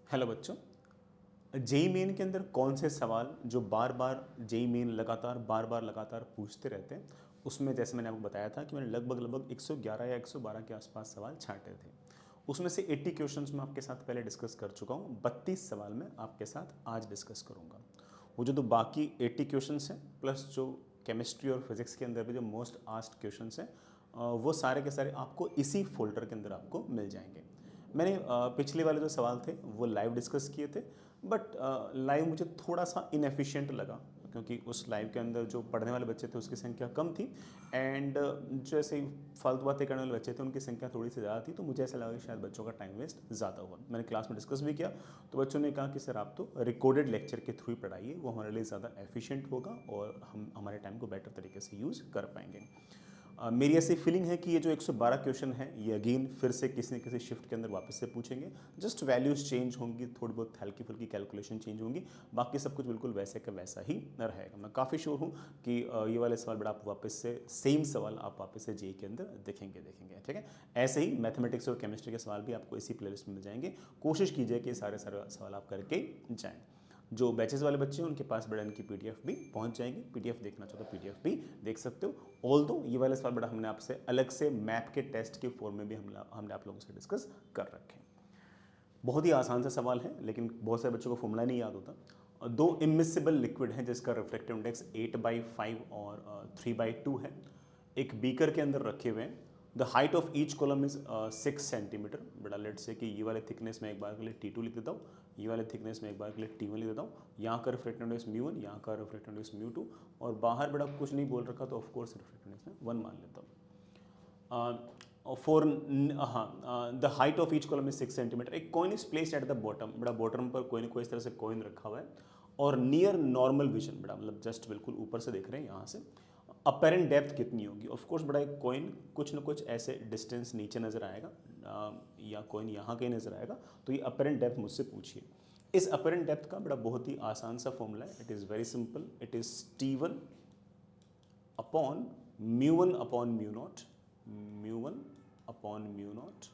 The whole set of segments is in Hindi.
हेलो बच्चों। जेई मेन के अंदर कौन से सवाल जो बार बार जेई मेन लगातार पूछते रहते हैं, उसमें जैसे मैंने आपको बताया था कि मैंने लगभग 111 या 112 के आसपास सवाल छांटे थे। उसमें से 80 क्वेश्चंस मैं आपके साथ पहले डिस्कस कर चुका हूँ। 32 सवाल मैं आपके साथ आज डिस्कस करूँगा। वो जो बाकी 80 क्वेश्चंस हैं प्लस जो केमिस्ट्री और फिजिक्स के अंदर भी जो मोस्ट आस्क्ड क्वेश्चंस हैं, वो सारे के सारे आपको इसी फोल्डर के अंदर आपको मिल जाएंगे। मैंने पिछले वाले जो सवाल थे वो लाइव डिस्कस किए थे, बट लाइव मुझे थोड़ा सा इनएफिशिएंट लगा क्योंकि उस लाइव के अंदर जो पढ़ने वाले बच्चे थे उसकी संख्या कम थी एंड जो ऐसे ही फालतू बातें करने वाले बच्चे थे उनकी संख्या थोड़ी सी ज़्यादा थी। तो मुझे ऐसा लगा कि शायद बच्चों का टाइम वेस्ट ज़्यादा हुआ। मैंने क्लास में डिस्कस भी किया तो बच्चों ने कहा कि सर आप तो रिकॉर्डेड लेक्चर के थ्रू ही पढ़ाइए, वो हमारे लिए ज़्यादा एफिशिएंट होगा और हम हमारे टाइम को बेटर तरीके से यूज़ कर पाएंगे। मेरी ऐसी फीलिंग है कि ये जो 112 क्वेश्चन है ये अगेन फिर से किसी न किसी शिफ्ट के अंदर वापस से पूछेंगे। जस्ट वैल्यूज चेंज होंगी, थोड़ी बहुत हल्की फुल्की कैलकुलेशन चेंज होंगी, बाकी सब कुछ बिल्कुल वैसे का वैसा ही रहेगा। मैं काफ़ी श्योर हूँ कि ये वाले सवाल बड़ा आप वापस से सेम सवाल आप वापस से जेई के अंदर देखेंगे। ठीक है, ऐसे ही मैथमेटिक्स और केमिस्ट्री के सवाल भी आपको इसी प्लेलिस्ट में मिल जाएंगे। कोशिश कीजिए कि सारे सवाल आप करके जाएँ। जो बैचेस वाले बच्चे हैं उनके पास बड़ा इनकी पीडीएफ भी पहुंच जाएंगी। पीडीएफ देखना चाहो तो पीडीएफ भी देख सकते हो। ऑल दो ये वाले सवाल बड़ा हमने आपसे अलग से मैप के टेस्ट के फॉर्म में भी हमने आप लोगों से डिस्कस कर रखे हैं। बहुत ही आसान सा सवाल है लेकिन बहुत सारे बच्चों को फॉर्मूला नहीं याद होता। दो इमिसिबल लिक्विड है जिसका रिफ्लेक्टिव इंडेक्स 8/5 और 3/2 है, एक बीकर के अंदर रखे हुए हैं। The height of each column is 6 centimetre. बड़ा लेट से कि ये वाले थिकनेस में एक बार के लिए T2 लिख देता हूँ, ये वाले थिकनेस में एक बार के लिए T1 लिख देता हूँ। यहाँ का रिफ्लेक्टिव इंडेक्स μ1, यहाँ का रिफ्लेक्टिव इंडेक्स μ2 और बाहर बड़ा कुछ नहीं बोल रखा तो ऑफकोर्स रिफ्लेक्टिव इंडेक्स में 1 मान लेता हूँ। फॉर हाँ, the height of each column is 6 centimetre. एक coin is placed at the bottom. बड़ा बॉटम पर कोई ना कोई इस तरह से कॉइन रखा हुआ है और नियर नॉर्मल विजन, बड़ा मतलब जस्ट बिल्कुल ऊपर से देख रहे हैं यहाँ से। अपेरेंट डेप्थ कितनी होगी? ऑफ कोर्स बड़ा एक कॉइन कुछ ना कुछ ऐसे डिस्टेंस नीचे नजर आएगा या कॉइन यहाँ कहीं नजर आएगा, तो ये अपेरेंट डेप्थ मुझसे पूछिए। इस अपेरेंट डेप्थ का बड़ा बहुत ही आसान सा फॉर्मूला है। It is very simple. It is T1 upon μ1 upon μ1 upon μ0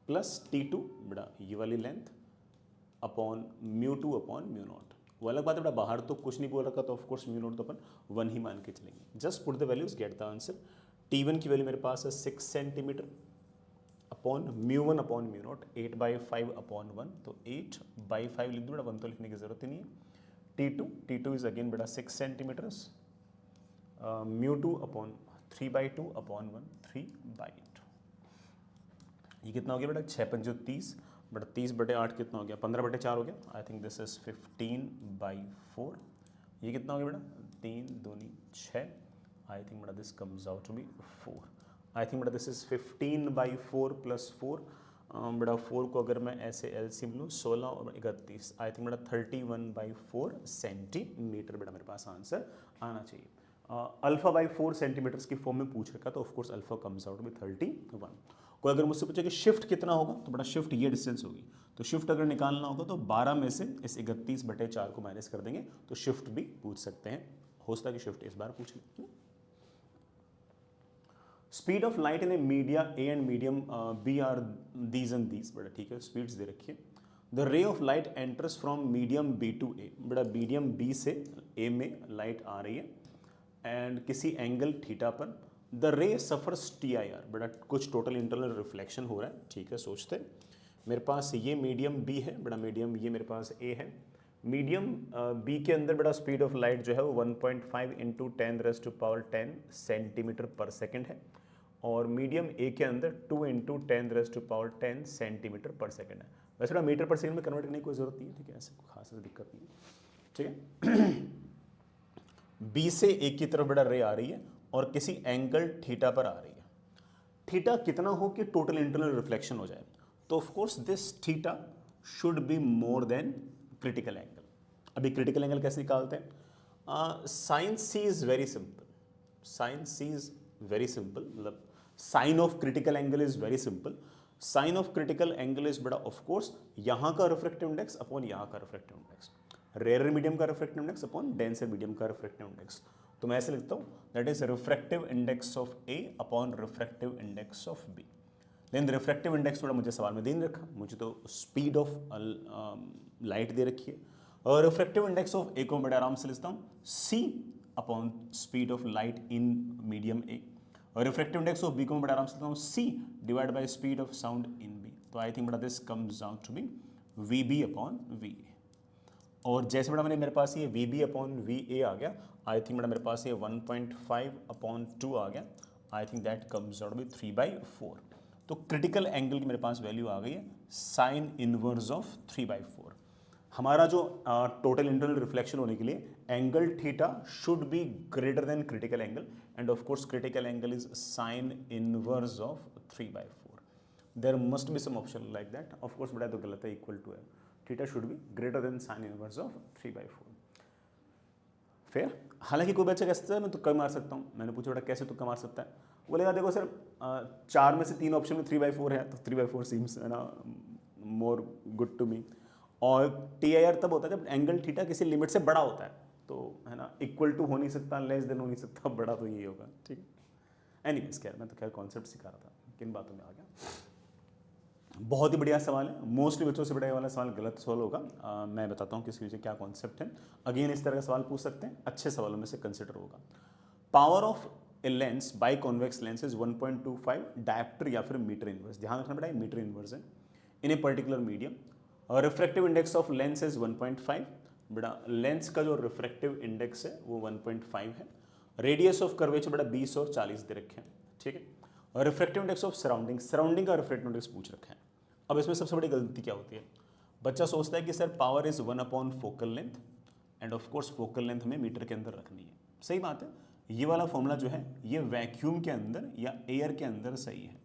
plus T2 बड़ा ये वाली लेंथ अपॉन μ2 अपॉन μ0। वो अलग बात है, बड़ा बाहर तो कुछ नहीं बोल रखा तो ऑफकोर्स μ0 तो अपन 1 ही मान के चलेंगे। Just put the values, get the answer. T1 की वैल्यू मेरे पास है 6 सेंटीमीटर अपॉन μ1 अपॉन μ0 8/5 अपॉन 1, तो 8/5 लिख दो बड़ा, 1 तो लिखने की जरूरत ही नहीं है। T2 इज अगेन बड़ा 6 सेंटीमीटर्स, μ2 अपॉन 3/2 अपॉन 1 3/2। ये कितना हो गया बेटा? 6×5 30, बटा 30/8 कितना हो गया? 15/4 हो गया। I think this is 15/4। ये कितना हो गया बेटा? 3 दूनी 6। आई थिंक बेटा this comes out to be 4। I think बेटा दिस इज 15/4 प्लस 4। बेटा 4 को अगर मैं ऐसे एलसीएम लूँ 16 और 31, आई थिंक बेटा 31/4 सेंटीमीटर बेटा मेरे पास आंसर आना चाहिए। α/4 सेंटीमीटर्स की फॉर्म में पूछ रखा तो ऑफकोर्स अल्फा कम्स आउट में 31। कोई अगर मुझसे पूछे कि शिफ्ट कितना होगा तो बड़ा शिफ्ट ये डिस्टेंस होगी, तो शिफ्ट अगर निकालना होगा तो 12 में से इस 31/4 को माइनस कर देंगे तो शिफ्ट भी पूछ सकते हैं। हो सकता है कि शिफ्ट इस बार पूछ लें। Speed of light in a media A and medium B are these and these. बड़ा ठीक है, स्पीड्स दे रखी है। The ray of light enters from medium B to A. बड़ा मीडियम बी से ए में लाइट आ रही है एंड किसी एंगल थीटा पर द रे सफर्स TIR। बड़ा कुछ टोटल इंटरनल रिफ्लेक्शन हो रहा है। ठीक है, सोचते मेरे पास ये मीडियम बी है, बड़ा मीडियम ये मेरे पास ए है। मीडियम बी के अंदर बड़ा स्पीड ऑफ लाइट जो है वो 1.5 × 10⁻10 सेंटीमीटर पर सेकेंड है और मीडियम ए के अंदर 2 × 10⁻10 सेंटीमीटर पर सेकेंड है। वैसे बड़ा मीटर पर सेकेंड में कन्वर्ट करने की कोई जरूरत नहीं है। ठीक है, ऐसे खास दिक्कत नहीं है। ठीक है, बी से ए की तरफ बड़ा रे आ रही है और किसी एंगल थीटा पर आ रही है। थीटा कितना हो कि टोटल इंटरनल रिफ्लेक्शन हो जाए? तो of course this theta should be more than critical angle. अभी क्रिटिकल एंगल कैसे निकालते हैं? Sine C is very simple. Sine C is very simple, मतलब sine of critical angle is very simple. Sine of critical angle is बड़ा ऑफ कोर्स यहां का रिफ्रेक्टिव इंडेक्स अपॉन यहां का रिफ्रेक्टिव इंडेक्स, रेयर मीडियम का refractive index upon denser medium का रिफ्रेक्टिव इंडेक्स। तो मैं ऐसे लिखता हूं that is refractive index of A upon refractive index of B. Then refractive index थोड़ा मुझे सवाल में दे नहीं रखा, मुझे तो स्पीड ऑफ लाइट दे रखी है। और रिफ्रैक्टिव इंडेक्स ऑफ ए को बड़े आराम से लिखता हूँ c upon speed of light in medium A, और रिफ्रैक्टिव इंडेक्स ऑफ बी को मैं बड़ा आराम से लिखता हूँ c divide by speed of sound in B. तो आई थिंक बड़ा this comes out to be v B upon v A. और जैसे बड़ा मैंने मेरे पास ये v B upon v A आ गया, आई थिंक बड़ा मेरे पास ये 1.5 अपॉन 2 आ गया, I think that comes out be 3/4। तो क्रिटिकल एंगल की मेरे पास वैल्यू आ गई है साइन इनवर्स ऑफ 3/4। हमारा जो टोटल इंटरनल रिफ्लेक्शन होने के लिए angle theta should be greater than critical angle, and of course critical angle is sine inverse of 3/4। There must be some option like that, of course बड़ा तो गलत है, इक्वल टू है, theta should be greater than sine inverse of 3/4। फिर हालांकि कोई बच्चा कह सकता है मैं तुक्का मार सकता हूँ, मैंने पूछा बेटा कैसे तुक्का मार सकता है, बोलेगा देखो सर 4 में से 3 ऑप्शन में 3/4 है, तो 3/4 सीम्स है ना मोर गुड टू मी। और टी आई आर तब होता है जब एंगल थीटा किसी लिमिट से बड़ा होता है, तो है ना इक्वल टू हो नहीं सकता, लेस देन हो नहीं सकता, बड़ा तो यही होगा, ठीक है। एनीवेज खैर मैं तो खैर कॉन्सेप्ट सिखा रहा था, किन बातों में आ गया। बहुत ही बढ़िया सवाल है, मोस्टली बच्चों से बड़ा ये वाला सवाल गलत सवाल होगा, मैं बताता हूँ किसके पीछे क्या कॉन्सेप्ट है। अगेन इस तरह का सवाल पूछ सकते हैं, अच्छे सवालों में से कंसिडर होगा। Power of a lens by convex lens is 1.25 dioptre या फिर मीटर इनवर्स, ध्यान रखना पड़ेगा मीटर इनवर्स है, इन ए पर्टिकुलर मीडियम। और refractive index of lens is 1.5, बेटा लेंस का जो रिफ्रैक्टिव इंडेक्स है वो 1.5 है। रेडियस ऑफ कर्वेचर बेटा 20 और 40 दे रखे हैं, ठीक है। और refractive index of surrounding, surrounding का रिफ्रैक्टिव इंडेक्स पूछ रखा है। अब इसमें सबसे बड़ी गलती क्या होती है, बच्चा सोचता है कि sir power is 1 upon focal length, and of course focal length हमें मीटर के अंदर रखनी है, सही बात है। ये वाला फॉर्मूला जो है ये वैक्यूम के अंदर या एयर के अंदर सही है,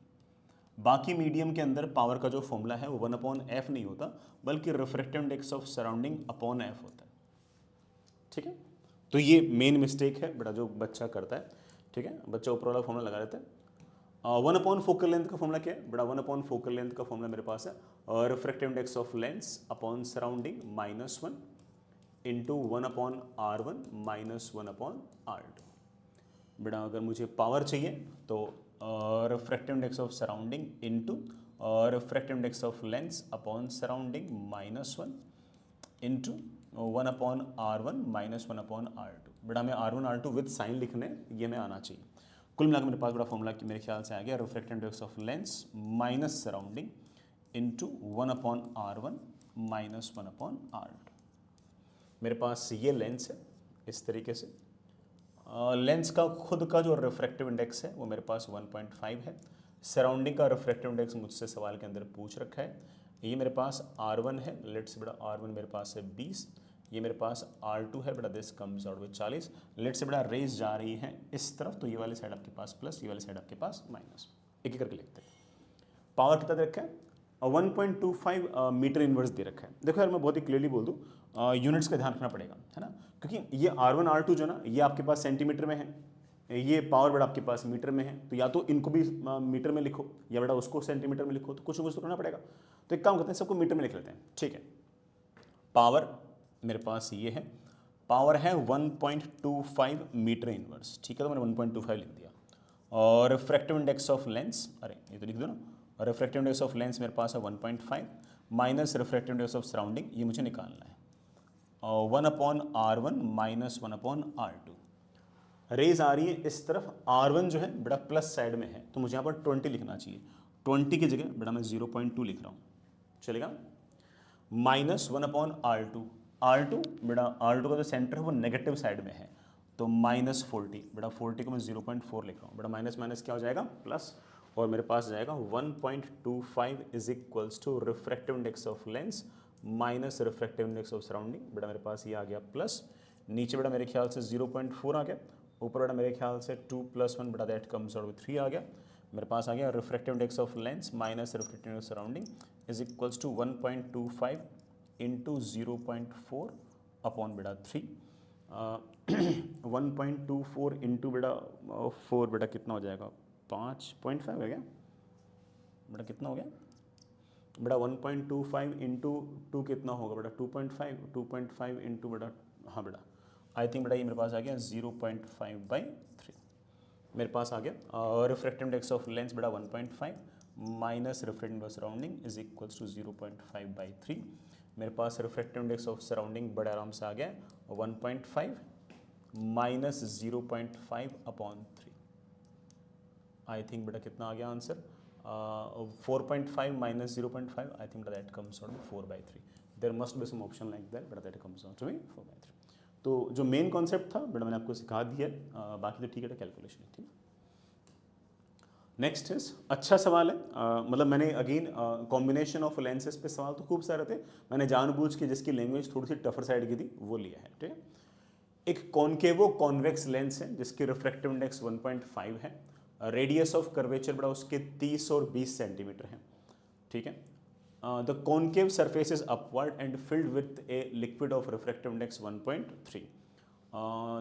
बाकी मीडियम के अंदर पावर का जो फॉर्मूला है वो 1 अपॉन एफ नहीं होता, बल्कि refractive index of surrounding upon F होता है, ठीक है। तो ये मेन मिस्टेक है बेटा जो बच्चा करता है, ठीक है। बच्चा ऊपर वाला फॉर्मूला लगा देता है। 1 अपॉन फोकल लेंथ का फॉर्मूला क्या है बेटा, 1 अपॉन फोकल लेंथ का फॉर्मूला मेरे पास है और refractive index of lens upon surrounding -1 into 1 upon R1 -1 upon R2। बेटा अगर मुझे पावर चाहिए तो refractive index of surrounding into refractive index of lens upon surrounding -1 into 1 upon R1 -1 upon R2। बेटा हमें R1 R2 विद साइन लिखने, ये हमें आना चाहिए। कुल मिलाकर मेरे पास बड़ा फॉर्मूला मेरे ख्याल से आ गया refractive index of lens minus surrounding into 1 upon R1 -1 upon R2। मेरे पास ये लेंस है इस तरीके से, लेंस का खुद का जो रिफ्रैक्टिव इंडेक्स है वो मेरे पास 1.5 है, सराउंडिंग का रिफ्रैक्टिव इंडेक्स मुझसे सवाल के अंदर पूछ रखा है, ये मेरे पास R1 है, लेट्स बेटा R1 मेरे पास है 20, ये मेरे पास R2 है बेटा this comes out with 40, let's say बेटा रेस जा रही है इस तरफ, तो ये वाली साइड आपके पास प्लस, ये वाली साइड आपके पास माइनस, एक एक करके लिखते हैं। पावर कितना दे रखा है 1.25 मीटर इनवर्स दे रखा है। देखो यार मैं बहुत ही क्लियरली बोल दूँ, यूनिट्स का ध्यान रखना पड़ेगा, है ना, क्योंकि ये R1 R2 जो ना ये आपके पास सेंटीमीटर में है, ये पावर बेटा आपके पास मीटर में है, तो या तो इनको भी मीटर में लिखो या बेटा उसको सेंटीमीटर में लिखो, तो कुछ ना कुछ तो करना पड़ेगा। तो एक काम करते हैं सबको मीटर में लिख लेते हैं, ठीक है। पावर मेरे पास ये है, पावर है 1.25 मीटर इनवर्स, ठीक है, तो मैंने 1.25 लिख दिया। और रिफ्रैक्टिव इंडेक्स ऑफ लेंस, अरे ये तो लिख दो ना, रिफ्रैक्टिव इंडेक्स ऑफ लेंस मेरे पास है 1.5 minus refractive index of surrounding, ये मुझे निकालना है, और 1 upon R1 -1 upon R2। Raise आ रही है इस तरफ, R1 जो है बेटा प्लस साइड में है, तो मुझे यहाँ पर 20 लिखना चाहिए, 20 की जगह बेटा मैं 0.2 लिख रहा हूँ, चलेगा। -1 अपॉन R2, R2 बेटा R2 का जो सेंटर है वो नेगेटिव साइड में है, तो -40, बेटा 40 को मैं 0.4 लिख रहा हूँ, बेटा माइनस माइनस क्या हो जाएगा प्लस, और मेरे पास जाएगा 1.25 is equals to refractive index of lens minus refractive index of surrounding, बेटा मेरे पास ये आ गया प्लस, नीचे बेटा मेरे ख्याल से 0.4 आ गया, ऊपर बेटा मेरे ख्याल से 2 + 1 बेटा दैट कम्स आउट विद 3 आ गया, मेरे पास आ गया refractive index of lens minus refractive index of surrounding is equals to 1.25 into 0.4 upon बेटा 3, 1.24 इंटू बेटा 4 बेटा कितना हो जाएगा 5.5 है क्या बेटा, कितना हो गया बेटा 1.25 इंटू 2 कितना होगा बेटा 2.5 इंटू बेटा, हाँ बेटा आई थिंक बेटा ये मेरे पास आ गया 0.5/3 मेरे पास आ गया, और रिफ्रैक्टिव इंडेक्स ऑफ लेंस बेटा 1.5 minus refractive index surrounding is equals to 0.5/3। मेरे पास रिफ्रैक्टिव इंडेक्स ऑफ सराउंडिंग बड़े आराम से आ गया 1.5 माइनस 0.5/3। आई थिंक बेटा कितना आ गया answer 4.5 minus 0.5, I think that comes out 4/3। There must be some option like that but that comes out to be 4/3। तो जो मेन कॉन्सेप्ट था बेटा मैंने आपको सिखा दिया है, बाकी तो ठीक है कैलकुलेशन ठीक है। नेक्स्ट इज अच्छा सवाल है, मतलब मैंने अगेन कॉम्बिनेशन ऑफ लेंसेज पे सवाल तो खूब सारे थे, मैंने जानबूझ के जिसकी लैंग्वेज थोड़ी सी टफर साइड की थी वो लिया है ठीक है। एक कॉन्केवो कॉन्वेक्स लेंस है जिसकी रिफ्रैक्टिव इंडेक्स 1.5 है, रेडियस ऑफ कर्वेचर बड़ा उसके 30 और 20 सेंटीमीटर है ठीक है। The concave surface is upward and filled with a liquid of refractive index 1.3।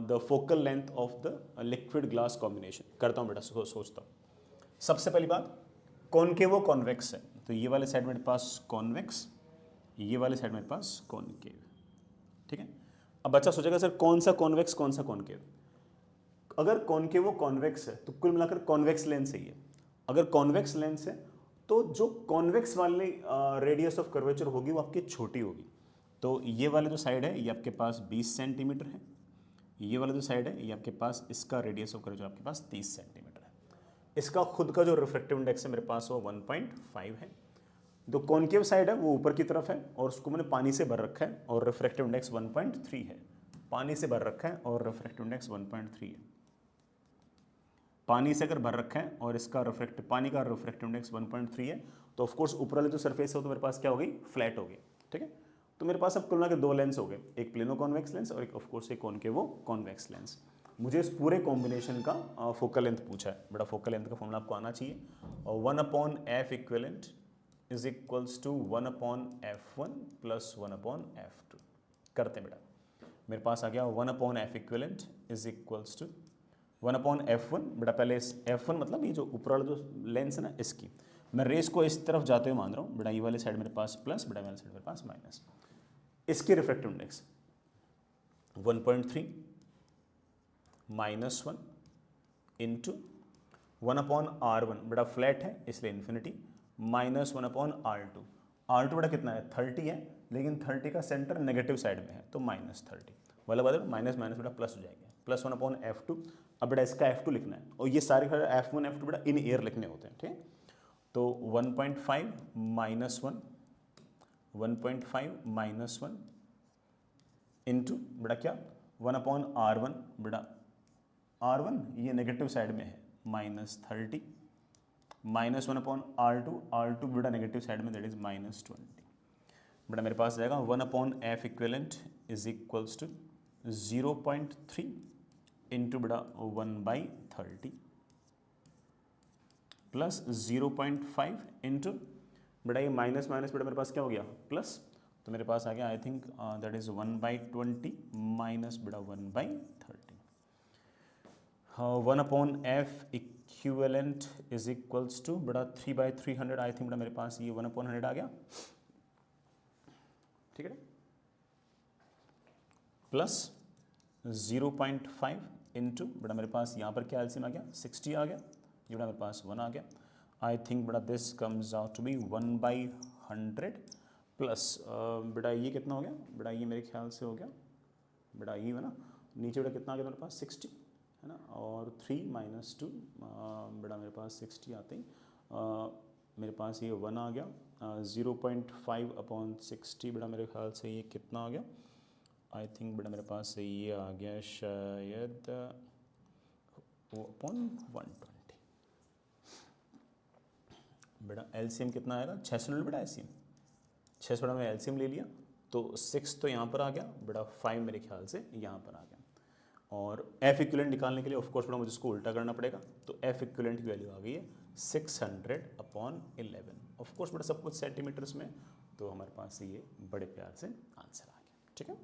The focal length of the liquid glass combination. करता हूँ बेटा सोचता हूँ। सबसे पहली बात कॉन्केवो कॉन्वेक्स है, तो ये वाले साइड मेरे पास कॉन्वेक्स, ये वाले साइड मेरे पास कॉन्केव ठीक है। अब बच्चा सोचेगा सर कौन सा कॉन्वेक्स कौन सा कॉन्केव। अगर कॉन्केवो कॉन्वेक्स है तो कुल मिलाकर कॉन्वेक्स लेंस ही है। अगर कॉन्वेक्स लेंस है तो जो कॉन्वेक्स वाली रेडियस ऑफ कर्वेचर होगी वो आपकी छोटी होगी। तो ये वाले जो साइड है ये आपके पास 20 सेंटीमीटर है, ये वाला जो साइड है ये आपके पास इसका रेडियस ऑफ कर्वेचर आपके पास 30 सेंटीमीटर है। इसका खुद का जो रिफ्रैक्टिव इंडेक्स है मेरे पास वो 1.5 है। जो कॉन्केव साइड है वो ऊपर की तरफ है और उसको मैंने पानी से भर रखा है और रिफ्रैक्टिव इंडेक्स 1.3 है। पानी से भर रखा है और रिफ्रैक्टिव इंडेक्स 1.3 है। पानी से अगर भर रखा है और इसका रिफ्रैक्टिव पानी का रिफ्रैक्टिव इंडेक्स 1.3 है तो ऑफ कोर्स ऊपर वाले जो सरफेस है तो मेरे पास क्या होगी फ्लैट होगी ठीक है। तो मेरे पास अब कुल मिला के दो लेंस हो गए, एक प्लेनो कॉन्वेक्स लेंस और एक ऑफ कोर्स एक कॉन्केवो कॉन्वेक्स लेंस। मुझे इस पूरे कॉम्बिनेशन का फोकल लेंथ पूछा है बेटा। फोकल लेंथ का फॉर्मूला आपको आना चाहिए और 1/f equivalent is equals to 1/f1 plus 1/f2। करते हैं बेटा, मेरे पास आ गया 1/f equivalent is equals to 1/f1। बेटा पहले इस f1 मतलब ये जो ऊपर वाला जो लेंस है ना इसकी मैं रेस को इस तरफ जाते हुए मान रहा हूँ बेटा। ये वाले साइड मेरे पास प्लस, बेटा वाले साइड मेरे पास माइनस। इसकी refractive index 1.3 minus 1 into 1/r1 बेटा फ्लैट है इसलिए इन्फिनिटी माइनस 1/r2। r2 बेटा कितना है 30 है, लेकिन 30 का सेंटर नेगेटिव साइड में है तो -30 वाला बदल माइनस माइनस बेटा प्लस हो जाएगा प्लस 1/f2। अब बेटा इसका f2 लिखना है और ये सारे f1 f2 बेटा इन एयर लिखने होते हैं ठीक है। तो 1.5 माइनस 1 1.5 माइनस 1 इंटू बेटा क्या 1/r1 बेटा r1 ये नेगेटिव साइड में है -30 माइनस 1/r2 r2 बेटा नेगेटिव साइड में दैट इज -20। बेटा मेरे पास जाएगा 1/f equivalent is equals to 0.3 into बेटा 1/30 प्लस 0.5 इंटू बेटा ये माइनस माइनस बेटा मेरे पास क्या हो गया प्लस, तो मेरे पास आ गया I think that is 1/20 minus बेटा 1/30। 1/f equivalent is equals to बेटा 3/300। आई थिंक बेटा मेरे पास ये 1/100 आ गया ठीक है, प्लस 0.5 इंटू बेटा मेरे पास यहाँ पर क्या एलसीएम आ गया 60 आ गया, ये बेटा मेरे पास 1 आ गया। आई थिंक बेटा this comes out to be 1/100 plus बेटा ये कितना हो गया बेटा ये मेरे ख्याल से हो गया बेटा ये है ना नीचे बेटा कितना आ गया मेरे पास 60 है ना, और 3 माइनस 2 बेटा मेरे पास 60 आते ही मेरे पास ये 1 आ गया। 0.5/60 बेटा मेरे ख्याल से ये कितना आ गया, आई थिंक बेटा मेरे पास ये आ गया शायद 1/120। बेटा एलसीएम कितना आएगा 600 बेटा एलसीएम 600 बेटा मैं एलसीएम ले लिया तो 6 तो यहाँ पर आ गया बेटा 5 मेरे ख्याल से यहाँ पर आ गया। और एफ इक्विवेलेंट निकालने के लिए ऑफकोर्स बेटा मुझे इसको उल्टा करना पड़ेगा, तो एफ इक्विवेलेंट की वैल्यू आ गई है 600/11। ऑफकोर्स बेटा सब कुछ सेंटीमीटर्स में, तो हमारे पास ये बड़े प्यार से आंसर आ गया ठीक है।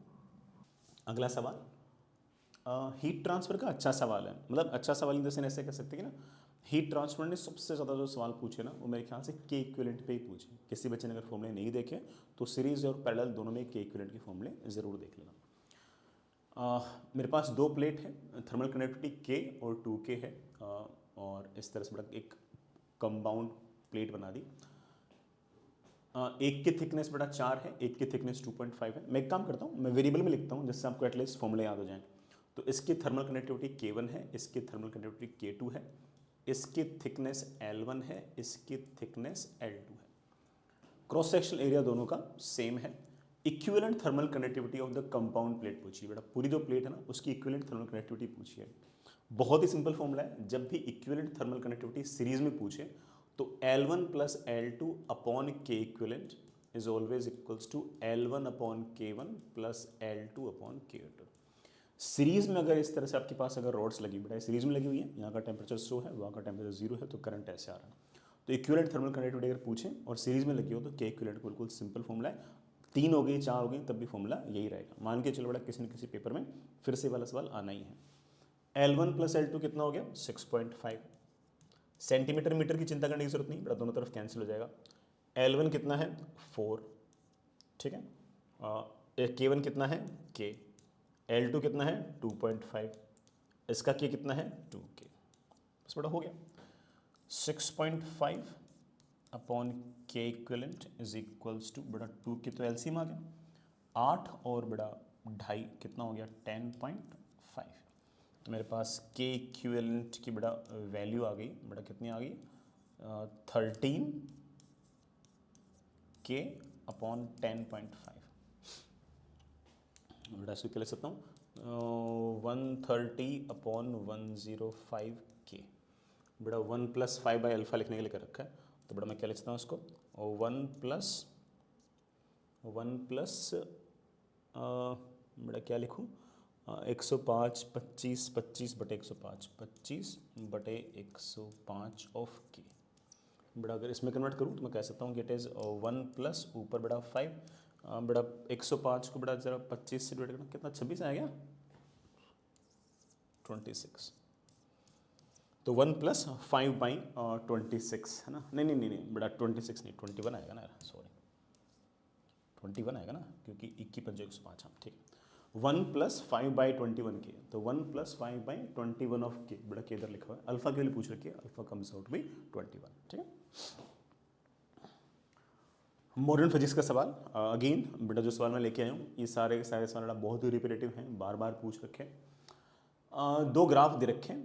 अगला सवाल हीट ट्रांसफर का अच्छा सवाल है, मतलब अच्छा सवाल इन द सेंस ऐसे कह सकते हैं कि ना हीट ट्रांसफर ने सबसे ज़्यादा जो सवाल पूछे ना वो मेरे ख्याल से के इक्विवेलेंट पे ही पूछे। किसी बच्चे ने अगर फॉर्मूले नहीं देखे तो सीरीज और पैरेलल दोनों में के इक्विवेलेंट के फॉर्मूले ज़रूर देख लेना। मेरे पास दो प्लेट है, थर्मल कंडक्टिविटी के और 2K है, और इस तरह से बड़ा एक कंपाउंड प्लेट बना दी। एक की थिकनेस बड़ा 4 है, एक की थिकनेस 2.5 है। मैं एक काम करता हूँ, मैं वेरिएबल में लिखता हूँ जिससे आपको एटलीस्ट फॉर्मूले याद हो जाएं। तो इसकी थर्मल कंडक्टिविटी K1 है, इसकी थर्मल कंडक्टिविटी K2 है, इसकी थिकनेस L1 है, इसकी थिकनेस L2 है। क्रॉस सेक्शनल एरिया दोनों का सेम है। Equivalent thermal conductivity of the compound plate पूछिए बेटा, पूरी जो प्लेट है ना उसकी इक्विवेलेंट थर्मल कंडक्टिविटी पूछिए। बहुत ही सिंपल फॉर्मूला है, जब भी इक्विवेलेंट थर्मल कंडक्टिविटी सीरीज में पूछे तो L1 plus L2 upon K equivalent is always equals to L1 upon K1 plus L2 upon K2। Series में अगर इस तरह से आपके पास अगर रॉड्स लगी बेटा, सीरीज में लगी हुई है, यहाँ का टेम्परेचर 100 है, वहाँ का टेम्परेचर 0 है, तो करंट ऐसे आ रहा है। तो इक्विवेलेंट थर्मल कंडक्टिविटी अगर पूछें और सीरीज में लगी हो तो K इक्विवेलेंट बिल्कुल सिंपल फॉर्मूला है। 3 हो गई, 4 हो गई, तब भी फॉर्मूला यही रहेगा। मान के चलो बेटा किसी न किसी पेपर में फिर से वाला सवाल आना ही है। L1 प्लस L2 कितना हो गया? 6.5। सेंटीमीटर मीटर की चिंता करने की जरूरत नहीं, बेटा दोनों तरफ कैंसिल हो जाएगा। L1 कितना है? 4, ठीक है। K1 कितना है? K। L2 कितना है? 2.5। इसका K कितना है? 2K। बस बेटा हो गया। 6.5 upon K equivalent is equals to बेटा 2 की तो एलसीएम आ गया 8 और बेटा 2.5 कितना हो गया? 10.5। तो मेरे पास K इक्विवेलेंट की बेटा वैल्यू आ गई, बेटा कितनी आ गई? 13K upon 10.5। बेटा इसको क्या लिख सकता हूँ? 130 अपॉन 105K। बेटा 1 प्लस 5 बाई अल्फा लिखने के लिए कर रखा है, तो बेटा मैं क्या लिखता हूँ इसको? 1 प्लस बेटा क्या लिखूँ? 105 25 25 बटे 105 25 बटे 105 ऑफ K। बेटा अगर इसमें कन्वर्ट करूँ तो मैं कह सकता हूँ कि इट इज़ 1 प्लस ऊपर बेटा 5, बेटा 105 को बेटा जरा 25 से डिवाइड करना, कितना? 26 आ गया? 26। तो 1 प्लस 5 बाई 26 है ना? नहीं बेटा 26 नहीं, 21 आएगा ना यार, सॉरी 21 आएगा ना, क्योंकि 21 पंजे 105। हाँ ठीक है। 1 प्लस 5 बाई 21 के, तो 1 प्लस 5 बाई 21 ऑफ के। बेटा के इधर लिखा हुआ है, अल्फा के लिए पूछ रखी है, अल्फा कम्स आउट बाई 21, ठीक है। मॉडर्न फिजिक्स का सवाल अगेन बेटा, जो सवाल मैं लेके आया हूँ ये सारे के सारे सवाल बहुत ही रिपीटेटिव हैं, बार बार पूछ रखे हैं। 2 ग्राफ दे रखे हैं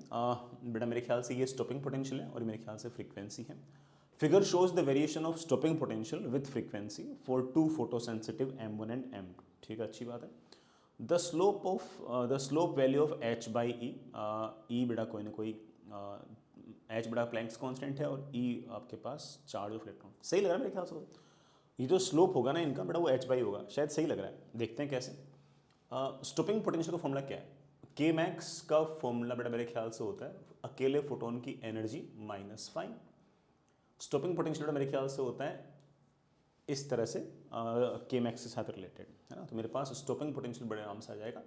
बेटा, मेरे ख्याल से ये स्टॉपिंग पोटेंशियल है और मेरे ख्याल से फ्रीक्वेंसी है। Figure shows the variation of stopping potential with frequency for 2 photosensitive M1 and M2। ठीक है, अच्छी बात है। The slope value of H by e बेटा कोई ना कोई H बड़ा प्लैंक्स कांस्टेंट है और E आपके पास चार्ज ऑफ इलेक्ट्रॉन। सही लग रहा है मेरे ख्याल से? ये जो स्लोप होगा ना इनका बेटा वो H बाई होगा, शायद सही लग रहा है। देखते हैं कैसे। स्टॉपिंग पोटेंशियल का फॉर्मूला क्या है? के मैक्स का फॉर्मूला बेटा मेरे ख्याल से होता है अकेले फोटोन की एनर्जी -5। स्टॉपिंग पोटेंशियल मेरे ख्याल से होता है इस तरह से के मैक्स के साथ रिलेटेड है ना। तो मेरे पास स्टॉपिंग पोटेंशियल बड़े आराम से आ जाएगा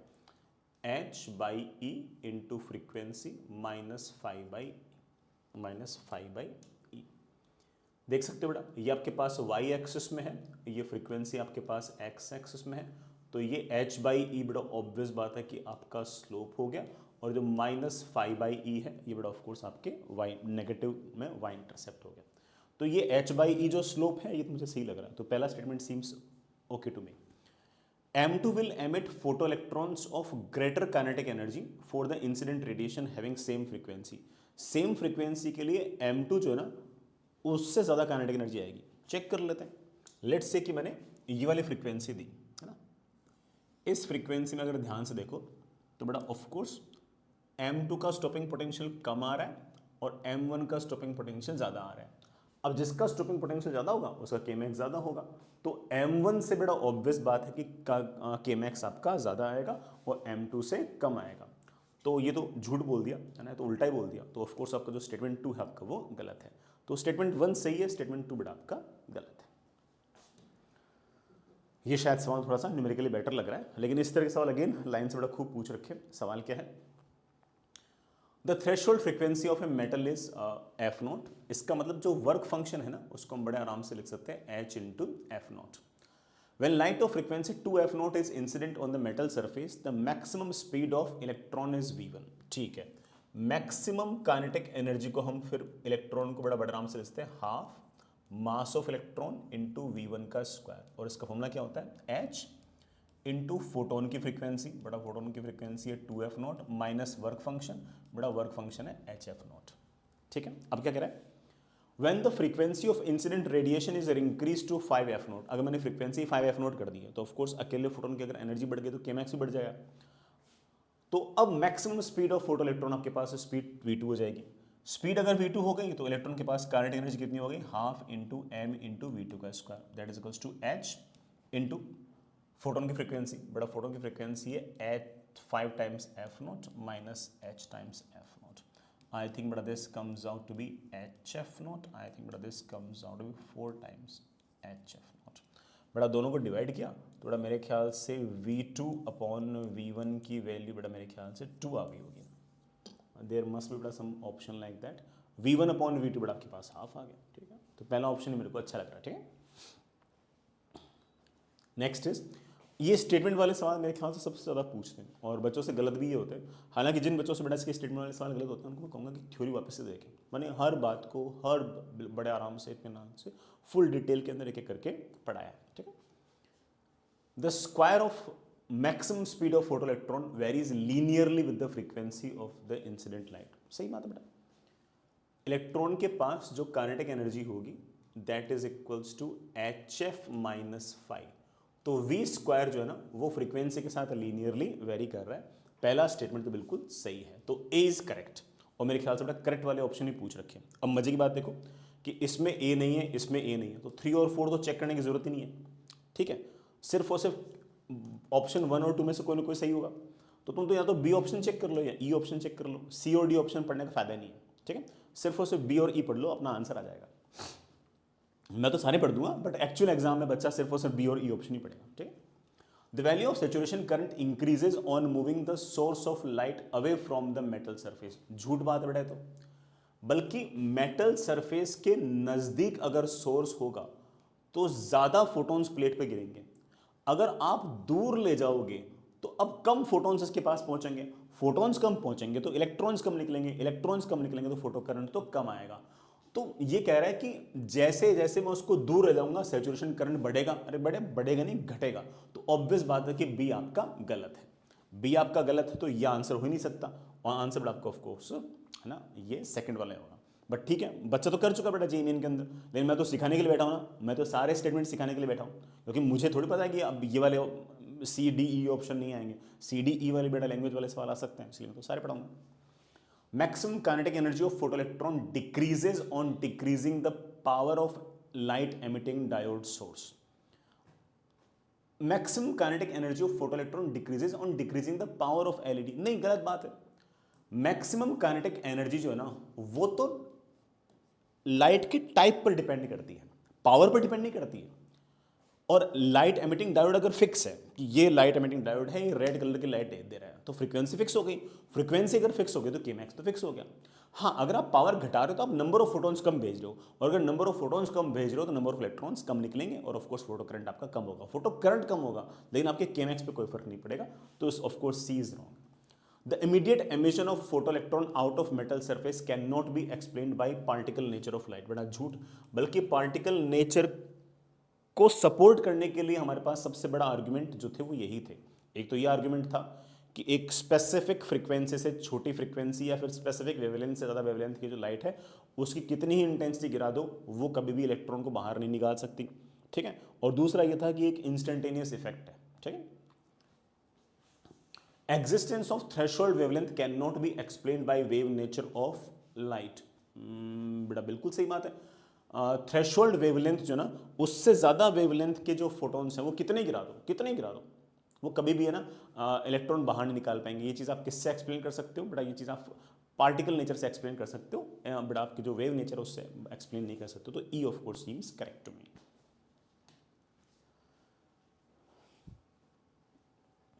H by e into frequency -5 by e. देख सकते हो बेटा, ये आपके पास y एक्सिस में है, ये फ्रीक्वेंसी आपके पास x एक्सिस में है, तो ये h बाई ई बेटा ऑब्वियस बात है कि आपका स्लोप हो गया, और जो -5 बाई ई है ये बेटा ऑफकोर्स आपके y नेगेटिव में y इंटरसेप्ट हो गया। तो ये h बाई ई जो स्लोप है ये तो मुझे सही लग रहा है, तो पहला statement seems okay to me. M2 will emit photoelectrons of greater kinetic energy for the incident radiation having same frequency। Same frequency के लिए M2 जो है ना उससे ज़्यादा काइनेटिक एनर्जी आएगी। चेक कर लेते हैं। लेट्स से कि मैंने ये वाली फ्रीक्वेंसी दी है ना, इस फ्रीक्वेंसी में अगर ध्यान से देखो तो बड़ा ऑफकोर्स M2 का स्टॉपिंग पोटेंशियल कम आ रहा है और M1 का स्टॉपिंग पोटेंशियल ज़्यादा आ रहा है। अब जिसका स्टॉपिंग पोटेंशियल ज़्यादा होगा उसका के मैक्स ज़्यादा होगा, तो M1 से बड़ा ऑब्वियस बात है कि के मैक्स आपका ज़्यादा आएगा और M2 से कम आएगा। तो ये तो झूठ बोल दिया है ना, तो उल्टा ही बोल दिया, तो ऑफकोर्स आपका जो स्टेटमेंट 2 है आपका वो गलत है। तो स्टेटमेंट 1 सही है, स्टेटमेंट 2 बेटा आपका गलत है। ये शायद सवाल थोड़ा सा न्यूमेरिकली बेटर लग रहा है, लेकिन इस तरह के सवाल अगेन लाइन से बड़ा खूब पूछ रखे। सवाल क्या है? The threshold frequency of a metal is F0। इसका मतलब जो वर्क फंक्शन है ना उसको हम बड़े आराम से लिख सकते हैं H into F0। When light of frequency 2F0 is incident on the metal surface, the maximum speed of electron is v1। ठीक है, मैक्सिमम काइनेटिक एनर्जी को हम फिर इलेक्ट्रॉन को बड़ा आराम से लिखते हैं half mass of electron into V1 का स्क्वायर, और इसका फॉर्मूला क्या होता है, H इंटू फोटोन की फ्रीक्वेंसी, बड़ा फोटोन की फ्रीक्वेंसी है 2f0 माइनस वर्क फंक्शन, बड़ा वर्क फंक्शन है hf0। ठीक है, अब क्या कह रहा है, When the frequency of incident radiation is increased to 5f0, अगर मैंने फ्रीक्वेंसी 5f0 कर दी है तो ऑफकोर्स अकेले फोटोन की अगर एनर्जी बढ़ गई तो kmax भी बढ़ जाएगा। तो अब maximum speed of photo electron आपके पास स्पीड v2 हो जाएगी। स्पीड अगर v2 हो गई तो इलेक्ट्रॉन के पास काइनेटिक एनर्जी कितनी हो गई, half into m into v2 का square, that is equals to h into photon की फ्रीक्वेंसी, बड़ा फोटोन की फ्रीक्वेंसी है h 5 times f0 minus h times f0। I think but this comes out to be hf0, I think but this comes out to be 4 times hf0। बड़ा दोनों को डिवाइड किया तो बड़ा मेरे ख्याल से v2 अपॉन v1 की वैल्यू बड़ा मेरे ख्याल से 2 आ गई होगी। देयर मस्ट बी बड़ा some option like that, v1 upon v2 बड़ा आपके पास हाफ आ गया। ठीक है, तो पहला ऑप्शन मेरे को अच्छा लग रहा है। ठीक है, नेक्स्ट इज, ये स्टेटमेंट वाले सवाल मेरे ख्याल से सबसे ज़्यादा पूछते हैं और बच्चों से गलत भी ये होते हैं। हालांकि जिन बच्चों से बड़ा इसके स्टेटमेंट वाले सवाल गलत होते हैं उनको मैं कहूँगा कि थ्योरी वापस से देखें, मैंने हर बात को हर बड़े आराम से इत्मीनान से फुल डिटेल के अंदर एक एक करके पढ़ाया है। ठीक है, the square of maximum speed of photo electron varies linearly with the frequency of the incident light. सही बात है बेटा, इलेक्ट्रॉन के पास जो काइनेटिक एनर्जी होगी that is equals to hf minus 5। तो v स्क्वायर जो है ना वो फ्रीक्वेंसी के साथ लीनियरली वेरी कर रहा है। पहला स्टेटमेंट तो बिल्कुल सही है, तो ए इज करेक्ट, और मेरे ख्याल से बड़ा करेक्ट वाले ऑप्शन ही पूछ रखे हैं। अब मजे की बात देखो कि इसमें ए नहीं है, इसमें ए नहीं है, तो 3 और 4 तो चेक करने की जरूरत ही नहीं है। ठीक है, सिर्फ और सिर्फ ऑप्शन 1 और 2 में से कोई ना कोई सही होगा, तो तुम तो या तो बी ऑप्शन चेक कर लो या ई ऑप्शन चेक कर लो, सी और डी ऑप्शन पढ़ने का फायदा नहीं है। ठीक है, सिर्फ और सिर्फ बी और ई पढ़ लो, अपना आंसर आ जाएगा। मैं तो सारे पढ़ दूंगा बट एक्चुअल एग्जाम में बच्चा सिर्फ और सिर्फ बी और ई ऑप्शन ही पढ़ेगा। ठीक है, the value of saturation current increases on moving the source of light away from the metal surface. झूठ बात है तो, बल्कि मेटल सरफेस के नजदीक अगर सोर्स होगा तो ज्यादा फोटॉन्स प्लेट पे गिरेंगे। अगर आप दूर ले जाओगे तो अब कम फोटॉन्स इसके पास पहुंचेंगे, फोटॉन्स कम पहुंचेंगे तो इलेक्ट्रॉन्स कम निकलेंगे, इलेक्ट्रॉन्स कम निकलेंगे तो फोटो करंट तो कम आएगा। तो ये कह रहा है कि जैसे जैसे मैं उसको दूर ले जाऊंगा सैचुरेशन करंट बढ़ेगा। अरे बढ़ेगा नहीं, घटेगा। तो ऑब्वियस बात है कि बी आपका गलत है, बी आपका गलत है, तो ये आंसर हो ही नहीं सकता, और आंसर आपका ऑफ कोर्स है ना ये सेकंड वाला होगा। बट ठीक है, बच्चा तो कर चुका बेटा जेईई मेन के अंदर, लेकिन मैं तो सिखाने के लिए बैठा हूँ ना, मैं तो सारे स्टेटमेंट सिखाने के लिए बैठा हूँ, क्योंकि मुझे थोड़ी पता है कि अब ये वाले सी डी ई ऑप्शन नहीं आएंगे, सी डी ई वाले बेटा लैंग्वेज वाले सवाल आ सकते हैं, इसलिए मैं तो सारे पढ़ाऊंगा। Maximum kinetic energy of photoelectron decreases on decreasing the power of light emitting diode source. Maximum kinetic energy of photoelectron decreases on decreasing the power of LED. नहीं, गलत बात है। मैक्सिमम काइनेटिक एनर्जी जो है ना वो तो लाइट के टाइप पर डिपेंड करती है, पावर पर डिपेंड नहीं करती है। और लाइट एमिटिंग डायोड अगर फिक्स है कि ये लाइट एमिटिंग डायोड है, ये रेड कलर की लाइट दे रहा है, तो फ्रीक्वेंसी फिक्स हो गई। फ्रीक्वेंसी अगर फिक्स हो गई तो केमैक्स तो फिक्स हो गया। हाँ, अगर आप पावर घटा रहे हो तो आप नंबर ऑफ फोटॉन्स कम भेज रहे हो, और अगर नंबर ऑफ फोटॉन्स कम भेज रहे हो तो नंबर ऑफ इलेक्ट्रॉन्स कम निकलेंगे, और ऑफकोर्स फोटो करंट आपका कम होगा। फोटो करंट कम होगा लेकिन आपके केमैक्स पे कोई फर्क नहीं पड़ेगा, तो of course C is wrong. The immediate emission of photoelectron out of metal surface cannot be explained by particle nature of light। बड़ा झूठ, बल्कि पार्टिकल नेचर को सपोर्ट करने के लिए हमारे पास सबसे बड़ा आर्गुमेंट जो थे वो यही थे। एक तो ये आर्गुमेंट था कि एक स्पेसिफिक फ्रीक्वेंसी से छोटी फ्रीक्वेंसी या फिर स्पेसिफिक वेवलेंथ से ज़्यादा वेवलेंथ की जो लाइट है उसकी कितनी ही इंटेंसिटी गिरा दो वो कभी भी इलेक्ट्रॉन को बाहर नहीं निकाल सकती। ठीक है, और दूसरा ये था कि एक इंस्टेंटेनियस इफेक्ट है। ठीक है, existence of threshold wavelength can not be explain by wave nature of light. बेटा बिल्कुल सही बात है। थ्रेशोल्ड वेवलेंथ जो ना उससे ज़्यादा वेवलेंथ के जो फोटॉन्स हैं वो कितने गिरा दो वो कभी भी है ना इलेक्ट्रॉन बाहर नहीं निकाल पाएंगे। ये चीज़ आप किससे एक्सप्लेन कर सकते हो बेटा? ये चीज़ आप पार्टिकल नेचर से एक्सप्लेन कर सकते हो बेटा, आपकी जो वेव नेचर है उससे एक्सप्लेन नहीं कर सकते। तो E of course seems correct to me.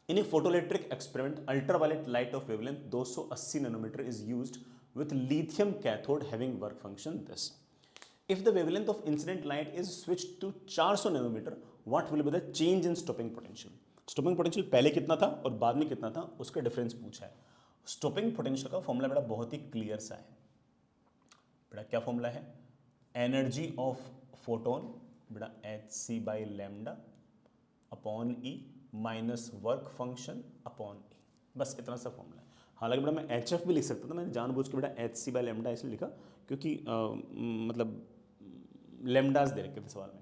In a photoelectric experiment, ultraviolet light of wavelength 280 nanometer is used with lithium cathode having work function this. If the wavelength of incident light is switched to 400 nanometer, what will be the change in stopping potential? Stopping potential पहले कितना था और बाद में कितना था उसका डिफरेंस पूछा है। Stopping potential का फॉर्मूला बेटा बहुत ही क्लियर सा है। बेटा क्या फॉर्मूला है? एनर्जी ऑफ फोटोन बड़ा h C by lambda upon e minus work function upon e, बस इतना सा फॉर्मूला है। हालांकि बेटा मैं एच एफ भी लिख सकता था, मैंने जानबूझ के बेटा एच सी बाई लेमडा इसलिए लिखा क्योंकि मतलब लेमडाज दे रखे थे सवाल में।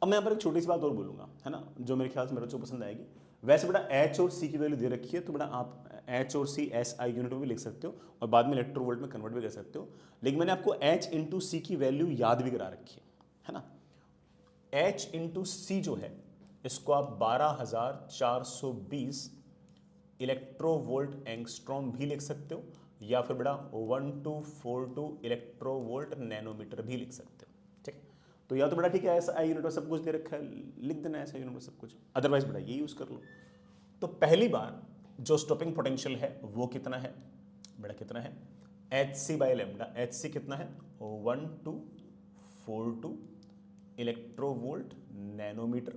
अब मैं यहाँ पर एक छोटी सी बात और बोलूँगा, है ना, जो मेरे ख्याल से मेरे बच्चों को पसंद आएगी। वैसे बेटा एच और सी की वैल्यू दे रखी है, तो बेटा आप एच और सी एस आई यूनिट में भी लिख सकते हो और बाद में इलेक्ट्रोवोल्ट में कन्वर्ट भी कर सकते हो, लेकिन मैंने आपको एच इंटू सी की वैल्यू याद भी करा रखी है ना। एच इंटू सी जो है इसको आप 12,420 इलेक्ट्रोवोल्ट एंगस्ट्रॉम भी लिख सकते हो, या फिर बेटा 1242 इलेक्ट्रोवोल्ट नैनोमीटर भी लिख सकते हो। ठीक है, तो या तो बेटा ठीक है ऐसा आई यूनिट में सब कुछ दे रखा है, लिख देना ऐसा यूनिट में सब कुछ, अदरवाइज बेटा ये यूज कर लो। तो पहली बार जो स्टॉपिंग पोटेंशियल है वो कितना है बेटा, कितना है H C by lambda, H C कितना है 1242 इलेक्ट्रोवोल्ट नैनोमीटर,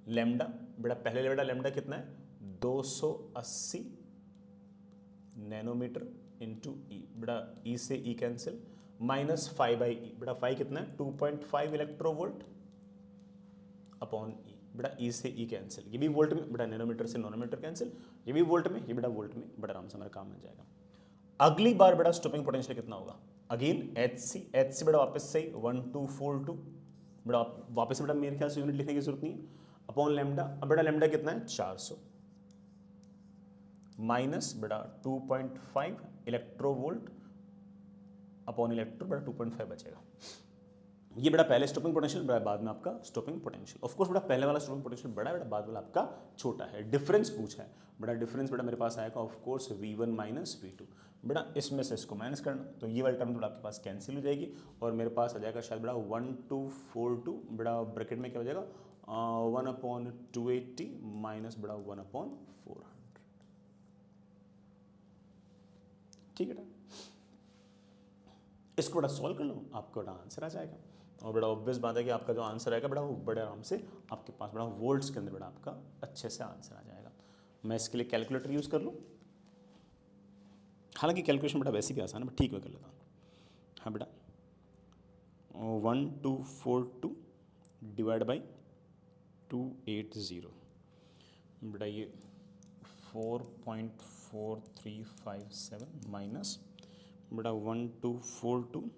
लेमडा बेटा पहले बेटा लेमडा कितना है 280 नैनोमीटर इंटू ई, बेटा ई से ई कैंसिल, माइनस 5 बाई ई, बेटा 5 कितना है 2.5 इलेक्ट्रोवोल्ट अपॉन ई, बेटा ई से ई कैंसिल, ये भी वोल्ट में, बेटा नैनोमीटर से नैनोमीटर कैंसिल, ये भी वोल्ट में, ये बेटा वोल्ट में, बड़ा आराम से हमारा काम बन जाएगा। अगली बार बेटा स्टॉपिंग पोटेंशियल कितना होगा, अगेन एच सी बेटा वापस से 1242, बेटा वापस से बेटा मेरे ख्याल से यूनिट लिखने की जरूरत नहीं है, अपॉन लेमडा, अब बेटा लेमडा कितना है 400 माइनस बेटा 2.5 इलेक्ट्रोवोल्ट अपॉन इलेक्ट्रो, बेटा 2.5 बचेगा। ये बेटा पहले स्टॉपिंग पोटेंशियल, बेटा बाद में आपका स्टॉपिंग पोटेंशियल। ऑफ कोर्स बेटा पहले वाला स्टॉपिंग पोटेंशियल बड़ा है, बेटा बाद वाला आपका छोटा है। डिफरेंस पूछा है बेटा, डिफरेंस बेटा मेरे पास आएगा of course V1 minus V2, बेटा इसमें से इसको माइनस करना, तो ये वाली टर्म बेटा आपके पास कैंसिल हो जाएगी और मेरे पास आ जाएगा शायद बेटा 1242, बेटा ब्रैकेट में क्या हो जाएगा 1/280 माइनस बेटा 1/400। ठीक है बेटा, इसको बड़ा सॉल्व कर लो, आपका बड़ा आंसर आ जाएगा। और बड़ा ऑब्वियस बात है कि आपका जो आंसर आएगा बड़ा वो बड़े आराम से आपके पास बड़ा वोल्ट्स के अंदर बड़ा आपका अच्छे से आंसर आ जाएगा। मैं इसके लिए कैलकुलेटर यूज़ कर लूँ, हालांकि कैलकुलेशन बड़ा वैसे भी आसान है, बट ठीक मैं कर लेता हूँ। हाँ बेटा 1242 डिवाइड बाई 280, बेटा ये 4.4357 माइनस बेटा 1242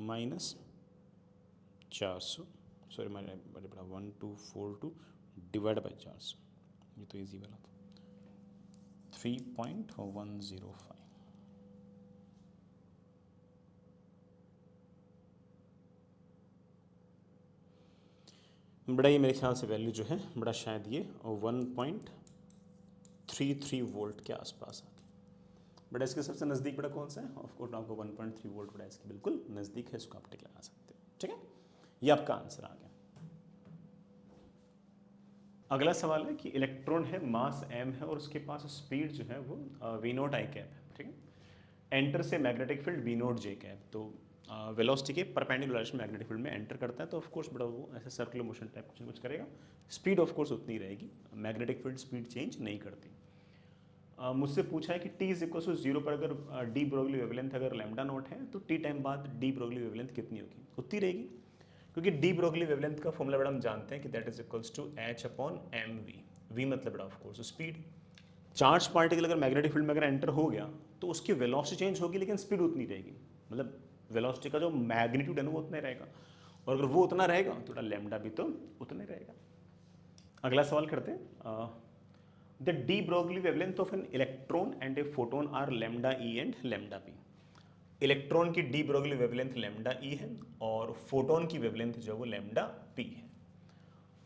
माइनस 400, सॉरी मैंने बेटा 1242 डिवाइड बाई 400, ये तो इजी वाला था 3.105। बड़ा ये मेरे ख्याल से वैल्यू जो है बड़ा शायद ये 1.33 वोल्ट के आसपास आ गई। बड़ा इसके सबसे नज़दीक बड़ा कौन सा है, ऑफ कोर्स आपको 1.3 वोल्ट बड़ा इसके बिल्कुल नज़दीक है, इसको आप टिक लगा सकते हो। ठीक है, ये आपका आंसर आ गया। अगला सवाल है कि इलेक्ट्रॉन है, मास m है और उसके पास स्पीड जो है वो v0 i कैप है। ठीक है, एंटर से magnetic field v0 j cap, तो वेलोसिटी के परपेंडिकुलर डायरेक्शन मैग्नेटिक फील्ड में एंटर करता है, तो ऑफ कोर्स बड़ा वो ऐसे सर्कुलर मोशन टाइप कुछ करेगा, स्पीड ऑफ कोर्स उतनी रहेगी, मैग्नेटिक फील्ड स्पीड चेंज नहीं करती। मुझसे पूछा है कि t इज इक्वल टू 0 पर अगर डी ब्रोगली वेवलेंथ अगर लैम्डा नॉट है तो t टाइम बाद डी ब्रोगली वेवलेंथ कितनी होगी, उतनी रहेगी, क्योंकि डी ब्रोगली वेवलेंथ का फॉर्मूला बड़ा हम जानते हैं कि that is equals to h अपॉन mv, v मतलब बड़ा of course speed. Charge particle अगर मैग्नेटिक फील्ड में अगर एंटर हो गया तो उसकी वेलोसिटी चेंज होगी लेकिन स्पीड उतनी रहेगी, मतलब वेलोसिटी का जो मैग्नीट्यूड है ना वो उतना रहेगा, और अगर वो उतना रहेगा तो लैम्डा भी तो उतना रहेगा। अगला सवाल करते हैं, the de Broglie wavelength of an electron and a photon are lambda E and lambda P. Electron की de Broglie wavelength lambda E है और फोटोन की वेवलेंथ जो है वो लैम्डा पी है।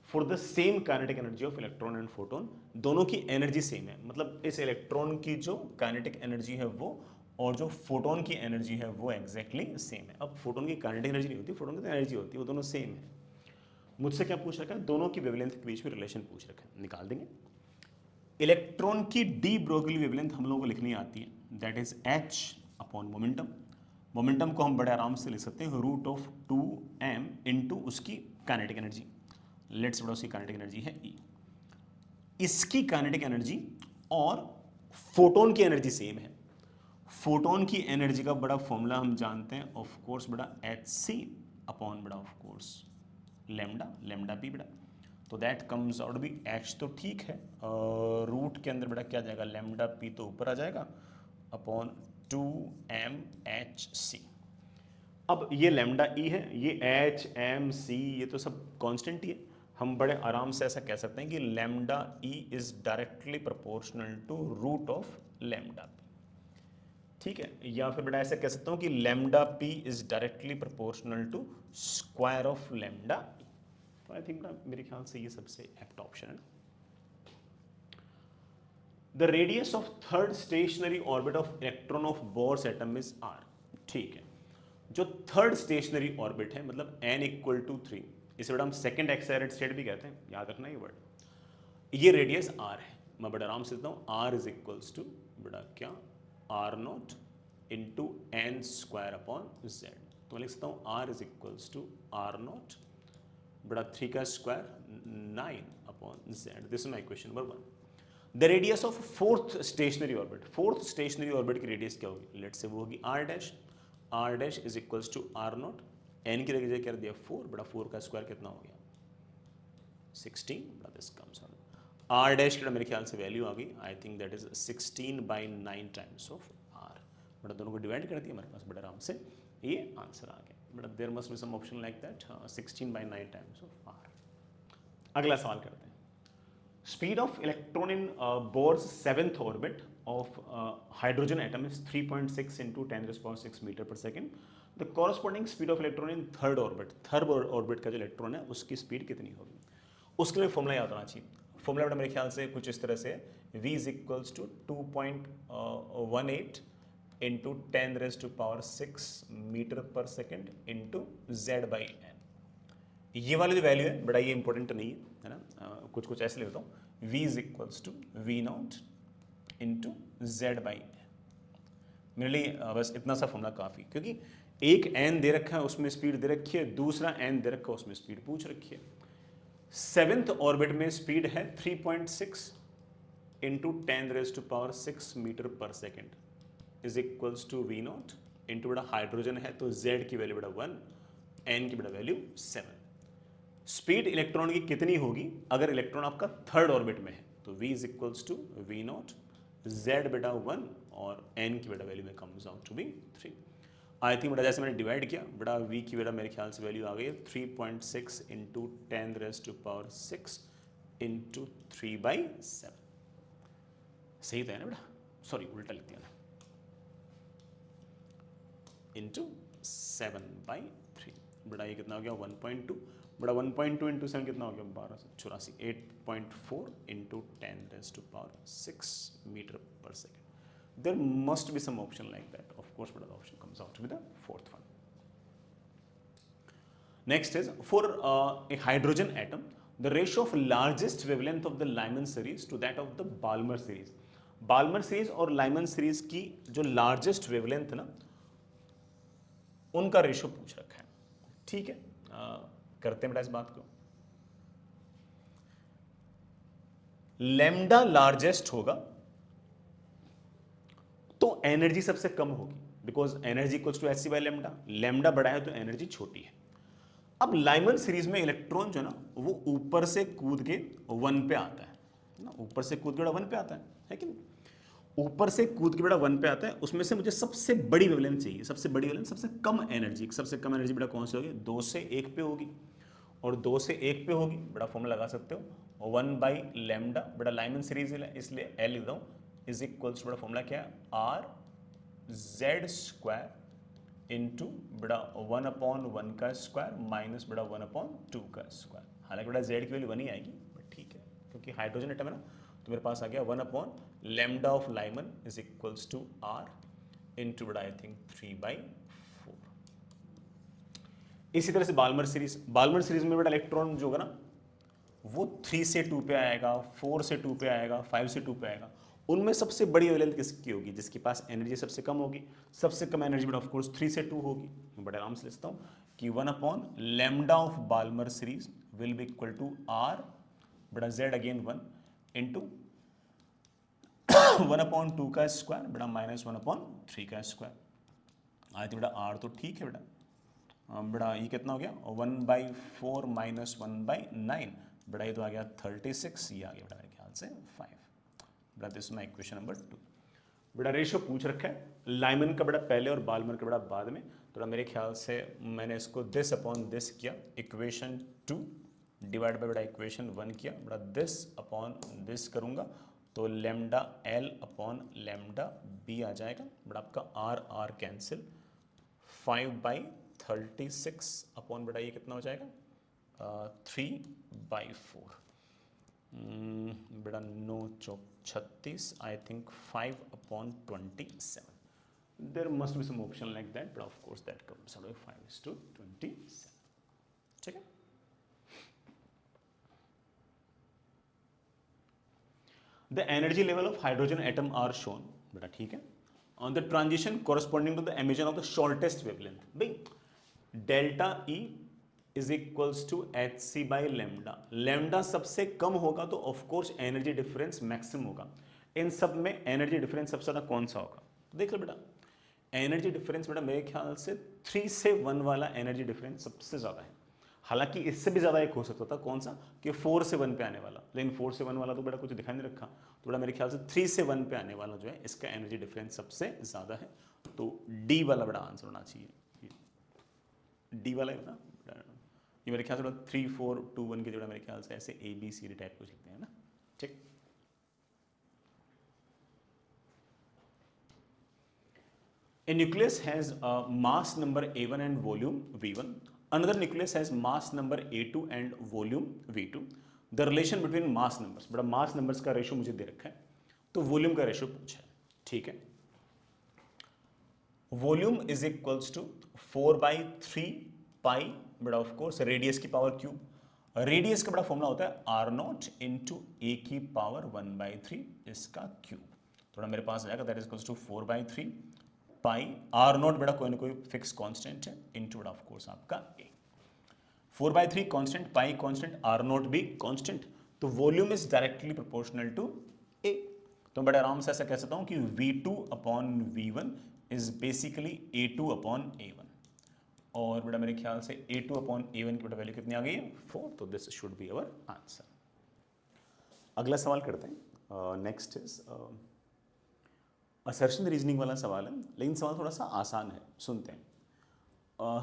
For the same kinetic energy of electron and photon, दोनों की एनर्जी सेम है, मतलब इस इलेक्ट्रॉन की जो काइनेटिक एनर्जी है वो और जो फोटोन की एनर्जी है वो एग्जैक्टली सेम है। अब फोटोन की काइनेटिक एनर्जी नहीं होती, फोटोन की तो एनर्जी होती है, वो दोनों सेम है। मुझसे क्या पूछ रखा है, दोनों की वेवलेंथ के बीच में रिलेशन पूछ रखा है, निकाल देंगे। इलेक्ट्रॉन की डी ब्रोगली वेवलेंथ हम लोगों को लिखनी आती है, that is h upon momentum. Momentum को हम बड़े आराम से लिख सकते हैं रूट ऑफ 2m इंटू उसकी काइनेटिक एनर्जी, लेट्स बड़ा उसकी काइनेटिक एनर्जी है E। इसकी काइनेटिक एनर्जी और फोटोन की एनर्जी सेम है। फोटोन की एनर्जी का बड़ा फॉर्मूला हम जानते हैं ऑफ कोर्स बड़ा hc अपॉन बेटा ऑफ कोर्स लेमडा पी बेटा, तो that comes out be H तो ठीक है, रूट के अंदर बेटा क्या जाएगा, लेमडा पी तो ऊपर आ जाएगा अपॉन 2mhc। अब ये लेमडा ई है, ये एच एम सी ये तो सब कांस्टेंट ही है, हम बड़े आराम से ऐसा कह सकते हैं कि lambda E is directly proportional to root of lambda P, ठीक है, या फिर बेटा ऐसा कह सकता हूं कि lambda p is directly proportional to square of lambda e. तो आई थिंक मेरे ख्याल से ये सबसे एप्ट ऑप्शन है। The radius of third stationary orbit of electron of Bohr's atom is R, ठीक है, जो थर्ड स्टेशनरी ऑर्बिट है मतलब n इक्वल टू 3, इसे बेटा हम सेकेंड एक्सेलरेट स्टेट भी कहते हैं, याद रखना ये वर्ड, ये रेडियस r है, मैं बड़ा आराम से देता हूँ, r इज इक्वल्स टू बेटा क्या r naught into N square upon z, तो मैं लिख सकता हूँ r is equals to r naught बेटा 3 का square 9 upon z, this is my question number 1। The radius of fourth stationary orbit, fourth stationary orbit की रेडियस क्या होगी, लेट्स से वो होगी r dash is equals to r naught, n की जगह क्या दिया 4, बड़ा 4 का स्क्वायर कितना हो गया 16, बड़ा this comes out r dash की मेरे ख्याल से वैल्यू आ गई, आई think that is 16/9 times of r, बड़ा दोनों को डिवाइड कर दिया हमारे पास बड़े आराम से ये आंसर आ गया, बड़ा there must be some option like that 16/9 times of r। अगला सवाल करते हैं, speed of electron in Bohr's seventh orbit of hydrogen atom is 3.6 into 10 raised to power 6 meter per second. The corresponding speed of electron in third orbit का जो इलेक्ट्रॉन है उसकी स्पीड कितनी होगी, उसके लिए फॉर्मूला याद होना चाहिए। फॉर्मूला बेटा मेरे ख्याल से कुछ इस तरह से v is equals to 2.18 into 10 raise to power 6 metre पर second into z by n. ये वाली जो वैल्यू है बड़ा ये इंपॉर्टेंट नहीं है ना, कुछ कुछ ऐसे लेता हूँ, v is equals to we naught into Z by N. मेरे लिए बस इतना सा फॉर्मूला काफ़ी, क्योंकि एक n दे रखा है उसमें स्पीड दे रखी है, दूसरा n दे रखा है उसमें स्पीड पूछ रखी है। सेवेंथ ऑर्बिट में स्पीड है 3.6 into 10 raise to power 6 metre पर second is equals to we naught into बड़ा हाइड्रोजन है तो z की वैल्यू बड़ा 1, n की बड़ा वैल्यू 7। स्पीड इलेक्ट्रॉन की कितनी होगी अगर इलेक्ट्रॉन आपका थर्ड ऑर्बिट में है, तो v is equals to we naught z बेटा 1 और n की बेटा वैल्यू में comes out to be 3। I think बेटा जैसे मैंने डिवाइड किया बेटा v की बेटा मेरे ख्याल से वैल्यू आ गई है 3.6 into 10 raise to power 6 into 3/7। सही तो है ना बेटा, सॉरी उल्टा लिख दिया ना, इंटू 7/3, बेटा ये कितना हो गया 1.2, बड़ा 1.2 इंटू 7 कितना हो गया 1284, 8.4 into 10 raise to power 6 metre पर second. There must be some option like that. Of course, but the option comes out to be the fourth one. Next is for a hydrogen atom, the ratio of largest wavelength of the Lyman series to that of the Balmer series. Balmer series और Lyman series की जो largest wavelength है ना, उनका रेशियो पूछ रखा है, ठीक है। करते हैं बेटा इस बात को, लैम्डा लार्जेस्ट होगा तो एनर्जी सबसे कम होगी, because energy equals to H C by lambda, lambda बड़ा है तो एनर्जी छोटी है। अब लाइमन सीरीज में इलेक्ट्रॉन जो है ना वो ऊपर से कूद के 1 पे आता है ना, ऊपर से कूद के बेटा 1 पे आता है कि नहीं, ऊपर से कूद के बेटा 1 पे आता है, उसमें से मुझे सबसे बड़ी वेवलेंथ चाहिए, सबसे बड़ी वेवलेंथ, सबसे कम एनर्जी बेटा कौन सी होगी, 2 से 1 पे होगी, और 2 से 1 पे होगी बड़ा फॉर्मूला लगा सकते हो 1 बाई लेमडा, बड़ा लाइमन सीरीज इसलिए एल लिख दूँ इज इक्वल्स बड़ा फॉर्मूला क्या है आर जेड स्क्वायर इंटू बड़ा 1/1 का स्क्वायर माइनस बड़ा 1/2 का स्क्वायर। हालांकि बड़ा जेड की वैल्यू 1 ही आएगी, बट ठीक है क्योंकि हाइड्रोजन एटम है ना, तो मेरे पास आ गया 1/λ of Lyman is equals to R into बड़ा आई थिंक 3/4। इसी तरह से बाल्मर सीरीज में बेटा इलेक्ट्रॉन जो होगा ना वो 3 से 2 पे आएगा, 4 से 2 पे आएगा, 5 से 2 पे आएगा। उनमें सबसे बड़ी वेवलेंथ किसकी होगी, जिसके पास एनर्जी सबसे कम होगी, सबसे कम एनर्जी बेटा ऑफ कोर्स 3 से 2 होगी। मैं बड़े आराम से लिखता हूँ कि 1/λ of Balmer series will be equal to R बड़ा जेड अगेन 1 इंटू 1/2 का स्क्वायर बड़ा माइनस 1/3 का स्क्वायर। आज तो बेटा आर तो ठीक है बेटा, बड़ा ये कितना हो गया 1/4 माइनस 1/9, बड़ा ये तो आ गया 36, ये आ गया बड़ा मेरे ख्याल से 5। बड़ा दिस माई इक्वेशन नंबर 2। बड़ा रेशियो पूछ रखा है, लाइमन का बड़ा पहले और बाल्मर का बड़ा बाद में, तो मेरे ख्याल से मैंने इसको दिस अपॉन दिस किया, इक्वेशन 2 डिवाइड बाय बड़ा इक्वेशन 1 किया, बड़ा दिस अपॉन दिस करूँगा तो lambda L upon lambda B आ जाएगा, बड़ा आपका आर आर कैंसिल, 5/36 अपॉन बड़ा ये कितना हो जाएगा 3/4, बड़ा 9 चौक 36, I think 5/27। There must be some option like that, but of course that comes out 5:27। ठीक है। The energy level of hydrogen atom are shown, बेटा ठीक है, on the transition corresponding to the emission of the shortest wavelength. भाई delta E is equals to H C by lambda, lambda सबसे कम होगा तो ऑफकोर्स एनर्जी डिफरेंस मैक्सिमम होगा। इन सब में एनर्जी डिफरेंस सबसे ज़्यादा कौन सा होगा, तो देख लो बेटा एनर्जी डिफरेंस बेटा मेरे ख्याल से 3 से 1 वाला एनर्जी डिफरेंस सबसे ज़्यादा है। हालांकि इससे भी ज़्यादा एक हो सकता था, कौन सा, कि 4 से 1 पे आने वाला, लेकिन 4 से 1 वाला तो बेटा कुछ दिखाई नहीं रखा, तो बेटा मेरे ख्याल से 3 से 1 पे आने वाला जो है इसका एनर्जी डिफरेंस सबसे ज़्यादा है, तो डी वाला बड़ा आंसर होना चाहिए, डी वाला है ना, ये मेरे ख्याल से 3 4 2 1 के जोड़ा मेरे ख्याल से ऐसे A B C D type कुछ लिखते हैं ना। ठीक, A nucleus has a mass number A1 and volume V1. Another nucleus has mass number A2 and volume V2. The relation between mass numbers, बड़ा mass numbers का रेशियो मुझे दे रखा है, तो वॉल्यूम का रेशियो पूछा है। ठीक है, वॉल्यूम इज इक्वल्स टू 4/3 पाई, बड़ा ऑफ कोर्स रेडियस की पावर क्यूब, रेडियस का बड़ा फॉर्मूला होता है आर नॉट इंटू ए की पावर 1/3 इसका क्यूब, थोड़ा मेरे पास आएगा that is equals to 4/3 pi, R naught बेटा कोई ना कोई फिक्स कांस्टेंट है, इनटू बड़ा ऑफ कोर्स आपका A, 4/3 constant, pi constant, R naught भी कांस्टेंट, तो volume is directly proportional to A. तो बड़े आराम से ऐसा कह सकता हूं कि V2 upon V1 is basically A2 upon A1, और बेटा मेरे ख्याल से A2 अपॉन A1 की बेटा वैल्यू कितनी आ गई है 4, तो this should be our answer. अगला सवाल करते हैं, नेक्स्ट इज असर्शन रीजनिंग वाला सवाल है, लेकिन सवाल थोड़ा सा आसान है, सुनते हैं।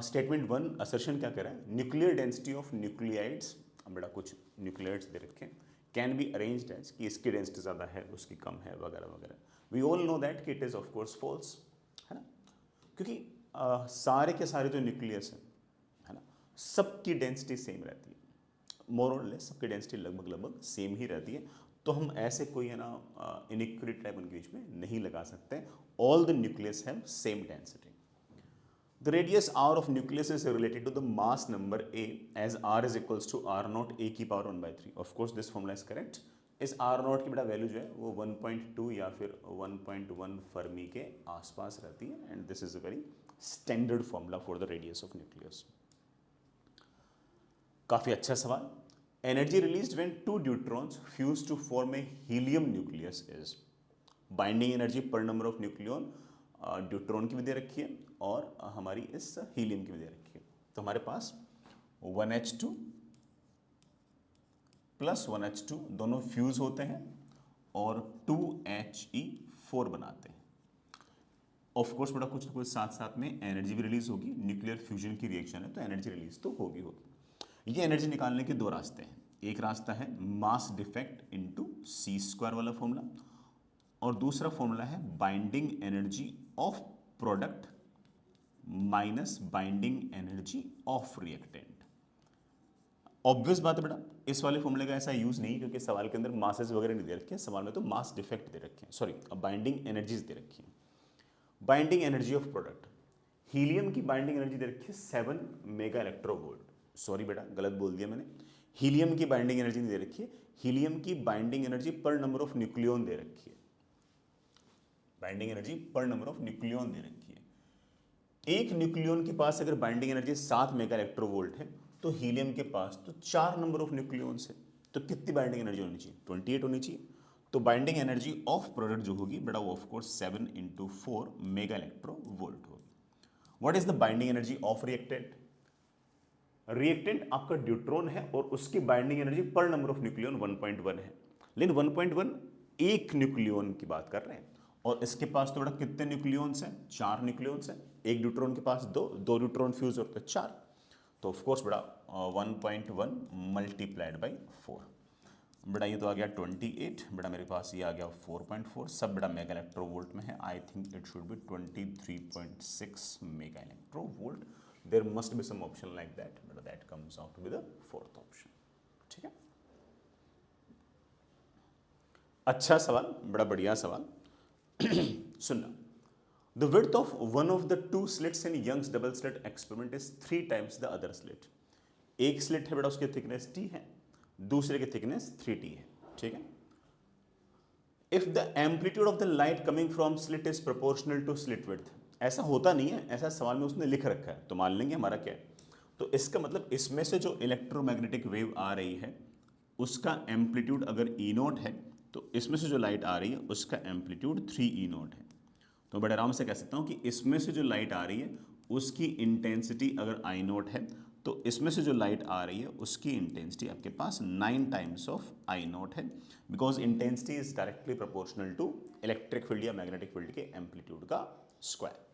स्टेटमेंट 1 असर्शन क्या कह रहा है, न्यूक्लियर डेंसिटी ऑफ न्यूक्लियाइड्स, बेटा कुछ न्यूक्लियाइड्स दे रखे हैं, कैन बी अरेंज्ड एज, कि इसकी डेंसिटी ज़्यादा है उसकी कम है वगैरह वगैरह। वी ऑल नो दैट कि it is of course false, है ना, क्योंकि सारे के सारे जो न्यूक्लियस हैं, है ना, सबकी डेंसिटी सेम रहती है, मोर और लेस सबकी डेंसिटी लगभग लगभग सेम ही रहती है, तो हम ऐसे कोई है ना इनइक्वलिटी टाइप उनके बीच में नहीं लगा सकते। All the nucleus have same density. The radius r of nucleus is related to the mass number a, as r is equals to r naught a की power 1/3. Of course this formula is correct. इस r naught की बेटा वैल्यू जो है वो 1.2 या फिर 1.1 फर्मी के आसपास रहती है, and this is a very standard formula for the radius of nucleus. काफ़ी अच्छा सवाल। Energy released when two neutrons fuse to form a helium nucleus is, binding energy पर नंबर ऑफ न्यूक्लियन ड्यूट्रॉन की भी दे रखी है और हमारी इस हीलियम की भी दे रखी है, तो हमारे पास 1H2 प्लस 1H2 दोनों फ्यूज होते हैं और 2He4 बनाते हैं। ऑफ कोर्स बड़ा कुछ ना कुछ साथ साथ में एनर्जी भी रिलीज होगी, न्यूक्लियर फ्यूजन की रिएक्शन है तो एनर्जी रिलीज तो होगी होगी। ये एनर्जी निकालने के दो रास्ते हैं, एक रास्ता है मास डिफेक्ट इनटू c² वाला फॉर्मूला, और दूसरा फॉर्मूला है binding energy of product minus binding energy of reactant. Obvious बात है बेटा इस वाले फॉर्मूले का ऐसा यूज नहीं, क्योंकि सवाल के अंदर मासेस वगैरह नहीं दे रखे हैं, सवाल में तो मास डिफेक्ट दे रखे हैं, सॉरी बाइंडिंग एनर्जीज दे रखी है। Binding energy of product, helium की बाइंडिंग एनर्जी दे रखी है 7 मेगा इलेक्ट्रोवोल्ट, सॉरी बेटा गलत बोल दिया मैंने, हीलियम की बाइंडिंग एनर्जी नहीं दे रखी है, हीलियम की बाइंडिंग एनर्जी पर नंबर ऑफ न्यूक्लियन दे रखी है, बाइंडिंग एनर्जी पर नंबर ऑफ न्यूक्लियन दे रखी है। एक न्यूक्लियन के पास अगर बाइंडिंग एनर्जी 7 मेगा इलेक्ट्रोवोल्ट है तो हीलियम के पास तो 4 नंबर ऑफ न्यूक्लियंस है, तो कितनी बाइंडिंग एनर्जी होनी चाहिए, 28 होनी चाहिए। तो बाइंडिंग एनर्जी ऑफ प्रोडक्ट जो होगी बेटा वो ऑफ कोर्स 7 × 4 मेगा इलेक्ट्रोवोल्ट होगी। What is the binding energy of reactant, reactant आपका ड्यूट्रॉन है और उसकी बाइंडिंग एनर्जी पर नंबर ऑफ न्यूक्लियन 1.1 है, लेकिन 1.1 एक न्यूक्लियन की बात कर रहे हैं और इसके पास तो बड़ा कितने न्यूक्लियंस हैं, 4 न्यूक्लियंस हैं, एक ड्यूट्रॉन के पास दो न्यूट्रॉन फ्यूज होते हैं 4, तो ऑफ कोर्स बड़ा 1.1 मल्टीप्लाइड बाई 4, बड़ा ये तो आ गया 28, बड़ा मेरे पास ये आ गया 4.4, सब बड़ा मेगा इलेक्ट्रोवोल्ट में है, I think it should be 23.6 mega electronvolt, there must be some option like that, but that comes out with the fourth option. ठीक है, अच्छा सवाल, बड़ा बढ़िया सवाल। सुनना, the width of one of the two slits in Young's double slit experiment is 3 times the other slit। एक स्लिट है बेटा, उसकी थिकनेस t है, दूसरे की थिकनेस 3t है। ठीक है, if the amplitude of the light coming from slit is proportional to slit width, ऐसा होता नहीं है, ऐसा सवाल में उसने लिख रखा है, तो मान लेंगे हमारा क्या है, तो इसका मतलब इसमें से जो इलेक्ट्रोमैग्नेटिक वेव आ रही है उसका एम्पलीट्यूड अगर ई नोट है, तो इसमें से जो लाइट आ रही है उसका एम्पलीट्यूड 3 ई नोट है। तो बड़े आराम से कह सकता हूँ कि इसमें से जो लाइट आ रही है उसकी इंटेंसिटी अगर आई नोट है, तो इसमें से जो लाइट आ रही है उसकी इंटेंसिटी आपके पास 9 टाइम्स ऑफ आई नोट है, because intensity is directly proportional to electric field या मैग्नेटिक फील्ड के एम्पलीट्यूड का square.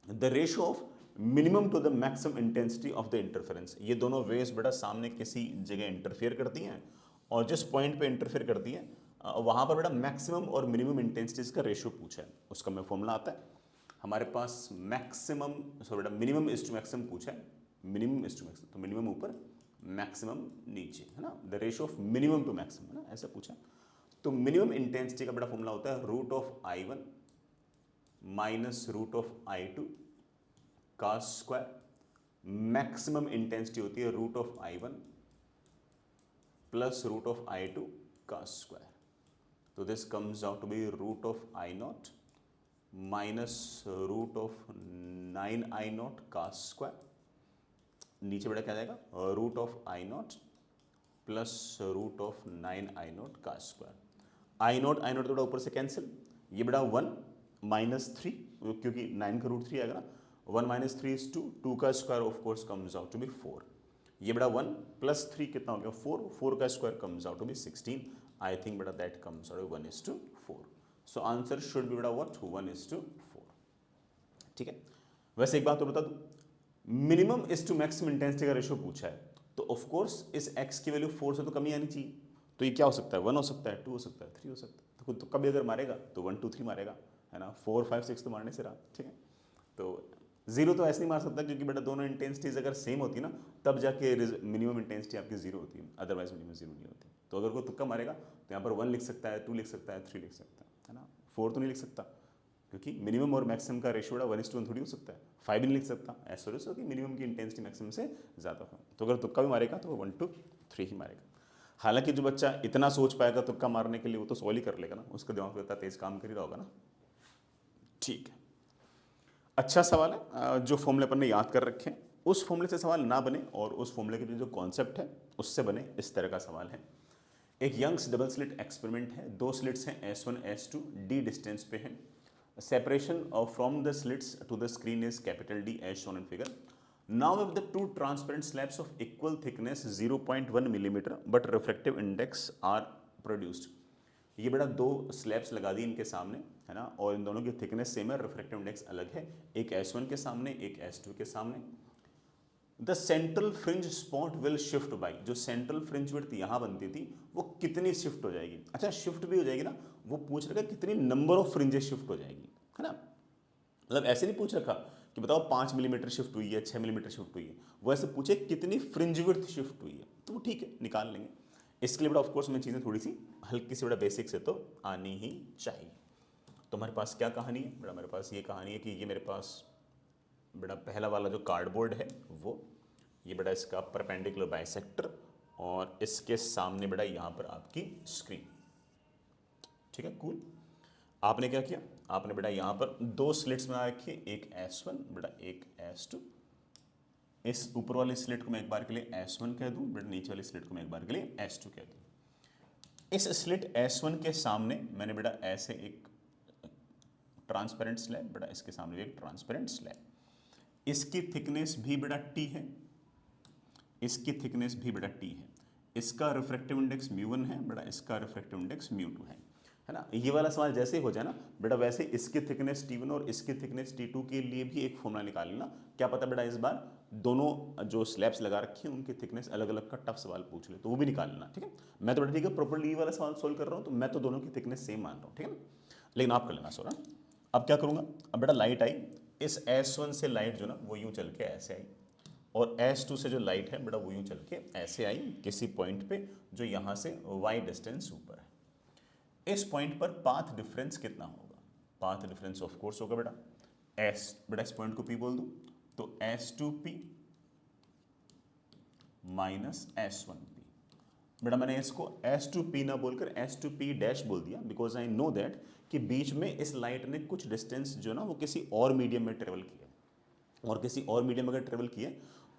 The ratio of minimum to the maximum intensity of the interference, ये दोनों वेव्स बड़ा सामने किसी जगह इंटरफेयर करती हैं और जिस पॉइंट पे इंटरफेयर करती हैं वहाँ पर बेटा मैक्सिमम और मिनिमम इंटेंसिटीज का रेशियो पूछा है, उसका मैं फॉर्मूला आता है हमारे पास, मैक्सिमम सॉरी बेटा मिनिमम इज टू मैक्सिमम पूछा है, मिनिमम इज टू मैक्सिमम, तो मिनिमम ऊपर मैक्सिमम नीचे है ना, the ratio of minimum to maximum है ना, ऐसा पूछा। तो मिनिमम इंटेंसिटी का बड़ा फॉर्मूला होता है root of I1 minus root of I2 का स्क्वायर, मैक्सिमम इंटेंसिटी होती है root of I1 plus root of I2 का स्क्वायर, तो this comes out to be root of I naught minus root of 9I naught का स्क्वायर, नीचे बड़ा क्या जाएगा root of I naught plus root of 9I naught का स्क्वायर, I नॉट थोड़ा ऊपर से कैंसिल, ये बड़ा 1 माइनस 3 क्योंकि 9 का रूट 3 आएगा ना, 1 माइनस 3 इज 2, 2 का square of course comes out to be 4, ये बड़ा 1 प्लस 3 कितना हो गया 4, 4 का square comes out to be 16, I think बड़ा that comes out 1:4, so answer should be बड़ा व्हाट 1:4। ठीक है, वैसे एक बात तो बता दूं, minimum is to maximum intensity का रेशियो पूछा है, तो ऑफ कोर्स इस x की वैल्यू 4 से तो कम ही आनी चाहिए, तो ये क्या हो सकता है 1 हो सकता है, 2 हो सकता है, 3 हो सकता है, तो कभी अगर मारेगा तो 1 2 3 मारेगा, है ना, 4 5 6 तो मारने से रहा। ठीक है, तो 0 तो ऐसे नहीं मार सकता क्योंकि बेटा दोनों इंटेंसिटीज अगर सेम होती ना तब जाके मिनिमम इंटेंसिटी आपकी 0 होती है, अदरवाइज मिनिमम 0 नहीं होती। तो अगर कोई तुक्का मारेगा तो यहाँ पर 1 लिख सकता है, 2 लिख सकता है, 3 लिख सकता है ना, 4 तो नहीं लिख सकता क्योंकि मिनिमम और मैक्सिमम का रेशियो 1:1 थोड़ी हो सकता है, 5 भी नहीं लिख सकता, ऐसा हो कि मिनिमम की इंटेंसिटी मैक्सिमम से ज़्यादा हो, तो अगर तुक्का भी मारेगा तो वो 1 2 3 ही मारेगा। हालांकि जो बच्चा इतना सोच पाएगा तुक्का मारने के लिए वो तो सॉल्व ही कर लेगा ना, उसका दिमाग तो इतना तेज काम कर ही रहा होगा ना। ठीक है, अच्छा सवाल है, जो फॉर्मूले अपन ने याद कर रखे हैं उस फॉर्मूले से सवाल ना बने और उस फॉर्मूले के जो कॉन्सेप्ट है उससे बने, इस तरह का सवाल है। एक यंग्स डबल स्लिट एक्सपेरिमेंट है, 2 स्लिट्स हैं S1 S2 D डिस्टेंस पे हैं, separation from the slits to the screen is capital D as shown in figure. Now if the 2 transparent slabs of equal thickness 0.1 millimetre but refractive index are produced, ये बड़ा 2 स्लैब्स लगा दी इनके सामने, है ना, और इन दोनों की थिकनेस सेम है, रिफ्रैक्टिव इंडेक्स अलग है, एक S1 के सामने एक S2 के सामने। The central fringe spot will shift by, जो सेंट्रल फ्रिंज विड्थ यहाँ बनती थी वो कितनी शिफ्ट हो जाएगी, अच्छा शिफ्ट भी हो जाएगी ना, वो पूछ रखा कितनी नंबर ऑफ फ्रिंजेस शिफ्ट हो जाएगी, है ना, मतलब ऐसे नहीं पूछ रखा कि बताओ 5 मिलीमीटर शिफ्ट हुई है, 6 मिलीमीटर शिफ्ट हुई है, वो ऐसे पूछे कितनी फ्रिंज विड्थ शिफ्ट हुई है, तो वो ठीक है निकाल लेंगे। इसके लिए बड़ा ऑफकोर्स में चीज़ें थोड़ी सी हल्की सी बड़ा बेसिक से तो आनी ही चाहिए। तो हमारे पास क्या कहानी है बड़ा, मेरे पास ये कहानी है कि ये मेरे पास बड़ा पहला वाला जो कार्डबोर्ड है वो, ये बड़ा इसका परपेंडिकुलर बाइसेक्टर और इसके सामने बड़ा यहाँ पर आपकी स्क्रीन। ठीक है, कूल। आपने क्या किया, आपने बेटा यहाँ पर 2 स्लिट्स बना रखी है, एक S1 बेटा एक S2। इस ऊपर वाले स्लिट को मैं एक बार के लिए S1 कह दूं, बेटा नीचे वाले स्लिट को मैं एक बार के लिए S2 कह दूं। इस स्लिट S1 के सामने मैंने बेटा ऐसे एक ट्रांसपेरेंट स्लैब, बेटा इसके सामने एक ट्रांसपेरेंट स्लैब, इसकी थिकनेस भी बेटा T है इसकी थिकनेस भी बेटा टी है, इसका रिफ्रैक्टिव इंडेक्स म्यू1 है बेटा, इसका रिफ्रैक्टिव इंडेक्स म्यू2 है ना। ये वाला सवाल जैसे ही हो जाए ना बेटा, वैसे इसकी थिकनेस T1 और इसकी थिकनेस T2 के लिए भी एक फॉर्मूला निकाल लेना। क्या पता बेटा इस बार दोनों जो स्लैब्स लगा रखी हैं उनकी थिकनेस अलग अलग का टफ सवाल पूछ ले, तो वो भी निकाल लेना, ठीक है। मैं तो बेटा ठीक है प्रॉपर्ली ये वाला सवाल सोल्व कर रहा हूँ, तो मैं तो दोनों की थिकनेस सेम मान रहा हूँ, ठीक है ना। लेकिन आप कर लेना सोरा। अब क्या करूँगा, अब बेटा लाइट आई, इस S1 से लाइट जो ना वो यूँ चल के ऐसे आई, और S2 से जो लाइट है बेटा वो यूँ चल के ऐसे आई किसी पॉइंट पे जो यहाँ से y डिस्टेंस ऊपर है। इस पॉइंट पर पाथ डिफरेंस कितना होगा? पाथ डिफरेंस ऑफ कोर्स होगा बेटा S, बेटा इस पॉइंट को P बोल दूं तो S2P माइनस S1P। बेटा मैंने इसको S2P ना बोलकर S2P डैश बोल दिया बिकॉज आई नो दैट कि बीच में इस लाइट ने कुछ डिस्टेंस जो ना वो किसी और मीडियम में ट्रेवल किया, और किसी और मीडियम अगर ट्रेवल किए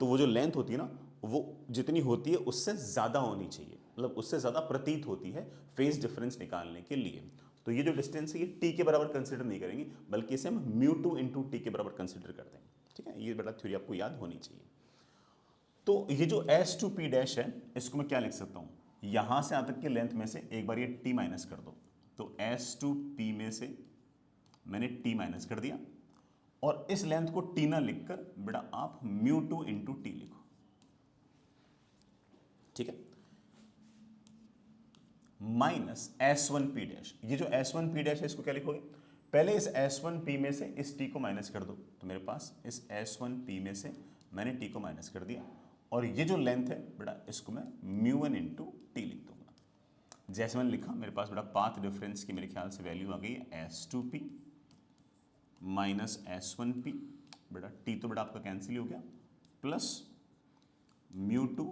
तो वो जो लेंथ होती है ना वो जितनी होती है उससे ज़्यादा होनी चाहिए, मतलब उससे ज़्यादा प्रतीत होती है फेज डिफरेंस निकालने के लिए। तो ये जो डिस्टेंस है ये टी के बराबर कंसिडर नहीं करेंगे, बल्कि इसे हम म्यू2 इंटू टी के बराबर कंसिडर करते हैं, ठीक है। ये बेटा थ्योरी आपको याद होनी चाहिए। तो ये जो S2P डैश है इसको मैं क्या लिख सकता हूँ, यहाँ से यहाँ तक की लेंथ में से एक बार ये T माइनस कर दो, तो S2P में से मैंने T माइनस कर दिया, और इस लेंथ को T ना लिखकर बेटा आप म्यू2 इंटू टी लिखो, ठीक है, माइनस S1P डैश। ये जो S1P डैश है इसको क्या लिखोगे, पहले इस S1P में से इस T को माइनस कर दो, तो मेरे पास इस S1P में से मैंने T को माइनस कर दिया, और ये जो लेंथ है बेटा इसको मैं म्यू1 इंटू टी लिख दूंगा। जैसे मैंने लिखा मेरे पास बेटा पाथ डिफरेंस की मेरे ख्याल से वैल्यू आ गई है S2P माइनस S1P, बेटा T तो बेटा आपका कैंसिल हो गया, plus म्यू2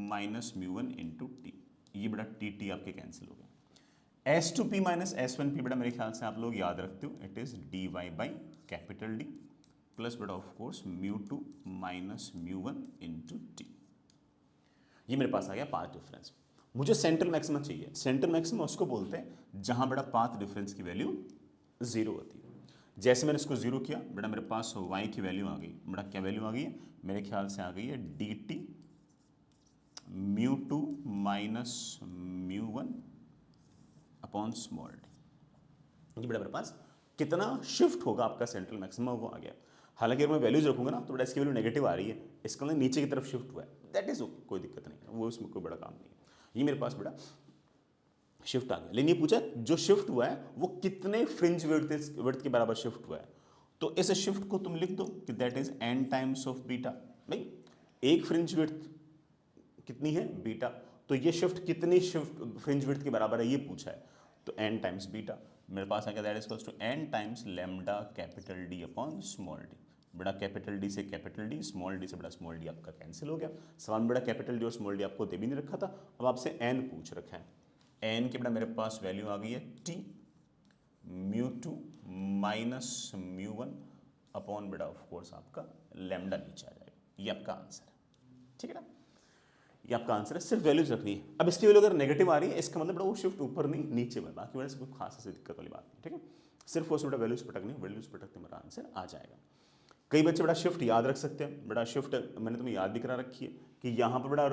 minus mu into T, ये बेटा टी आपके कैंसिल हो गया। S2P माइनस S1P बेटा मेरे ख्याल से आप लोग याद रखते हो, it is dy by capital D plus बेटा of course mu minus mu into T. ये मेरे पास आ गया पाथ डिफरेंस। मुझे सेंट्रल मैक्सिमा चाहिए। सेंट्रल मैक्सिमा उसको बोलते हैं जहां बेटा पाथ डिफरेंस की वैल्यू जीरो होती है। जैसे मैंने इसको जीरो किया बेटा मेरे पास y की वैल्यू आ गई, बेटा क्या वैल्यू आ गई है, मेरे ख्याल से आ गई है dt mu minus mu upon small d. ये बेटा मेरे पास कितना शिफ्ट होगा आपका सेंट्रल मैक्सिमा वो आ गया। हालांकि अगर मैं वैल्यूज रखूंगा ना तो बेटा इसकी वैल्यू नेगेटिव आ रही है, इसका मतलब नीचे की तरफ शिफ्ट हुआ है, दैट इज कोई दिक्कत नहीं है, वो उसमें कोई बड़ा काम नहीं है। ये मेरे पास बेटा शिफ्ट आ गया। लेकिन ये पूछा जो शिफ्ट हुआ है वो कितने फ्रिंज विड्थ के बराबर शिफ्ट हुआ है, तो इस शिफ्ट को तुम लिख दो कि that is n times of beta. भाई एक फ्रिंज विड्थ कितनी है बीटा, तो ये शिफ्ट कितनी शिफ्ट फ्रिंज विड्थ के बराबर है ये पूछा है, तो n टाइम्स बीटा। मेरे पास आ गया that is equals to n times lambda capital D upon small D. बड़ा कैपिटल D से कैपिटल D, स्मॉल d से बड़ा स्मॉल d आपका कैंसिल हो गया। सवाल में बड़ा कैपिटल D और स्मॉल d आपको दे भी नहीं रखा था, अब आपसे n पूछ रखा है। n की बड़ा मेरे पास वैल्यू आ गई है t म्यू2 माइनस म्यू1 अपॉन बेटा ऑफ कोर्स आपका लैम्डा नीचे आ जाएगा। ये आपका आंसर है, ठीक है ना। ये आपका आंसर है, सिर्फ वैल्यूज रखनी है। अब इसकी वैल्यू अगर नेगेटिव आ रही है इसका मतलब बेटा वो शिफ्ट ऊपर नहीं नीचे में, बाकी वजह से कोई खास ऐसी दिक्कत वाली बात नहीं, ठीक है। सिर्फ वो बेटा वैल्यूज पटकनी, वैल्यूज पटकते मेरा आंसर आ जाएगा। कई बच्चे बड़ा शिफ्ट याद रख सकते हैं, बड़ा शिफ्ट मैंने तुम्हें याद भी करा रखी है कि यहाँ पर बड़ा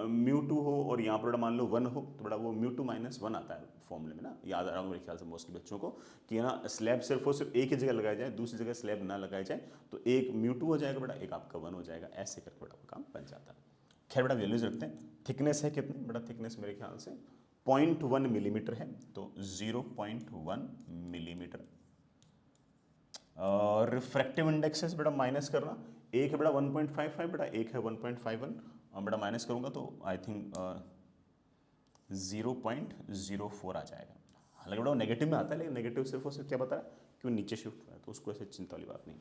म्यू2 हो और यहाँ पर बड़ा मान लो 1 हो, तो बड़ा वो म्यू2 माइनस 1 आता है फॉर्मूले में ना, याद आ रहा हूँ मेरे ख्याल से मोस्टली बच्चों को कि ना स्लैब सिर्फ और सिर्फ एक ही जगह लगाया जाए, दूसरी जगह स्लैब ना लगाया जाए, तो एक म्यू2 हो जाएगा बड़ा, एक आपका 1 हो जाएगा, ऐसे करके बड़ा काम बन जाता है। खैर बड़ा वैल्यूज रखते हैं। थिकनेस है कितनी, बड़ा थिकनेस मेरे ख्याल से 0.1 मिलीमीटर है, तो 0.1 मिलीमीटर। रिफ्रैक्टिव इंडेक्स है बेटा माइनस करना, एक है बेटा 1.55 बेटा, एक है 1.51, बेटा माइनस करूंगा तो आई थिंक 0.04 आ जाएगा। हालांकि बेटा नेगेटिव में आता है, लेकिन नेगेटिव सिर्फ और सिर्फ क्या बता रहा है क्यों नीचे शिफ्ट हुआ है, तो उसको ऐसे चिंता वाली बात नहीं।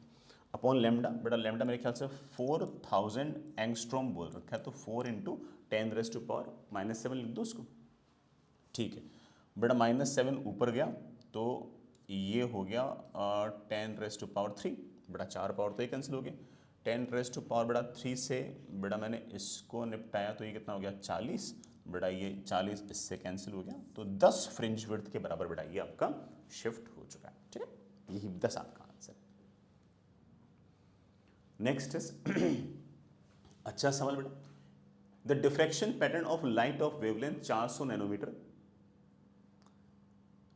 अपॉन लैम्डा, बेटा लैम्डा मेरे ख्याल से 4000 एंगस्ट्रॉम बोल रखा है, तो 4 इंटू 10⁻⁻7 लिख दो उसको, ठीक है। बेटा -7 ऊपर गया तो ये हो गया 10⁻3, बेटा 4 पावर तो ये कैंसिल हो गया, 10⁻3 से बेटा मैंने इसको निपटाया तो ये कितना हो गया 40, बेटा ये 40 इससे कैंसिल हो गया, तो 10 फ्रिंज विड्थ के बराबर बेटा ये आपका शिफ्ट हो चुका है, ठीक है। यही 10 आपका आंसर है। नेक्स्ट इज अच्छा सवाल बेटा। The diffraction pattern of light of wavelength 400 nanometre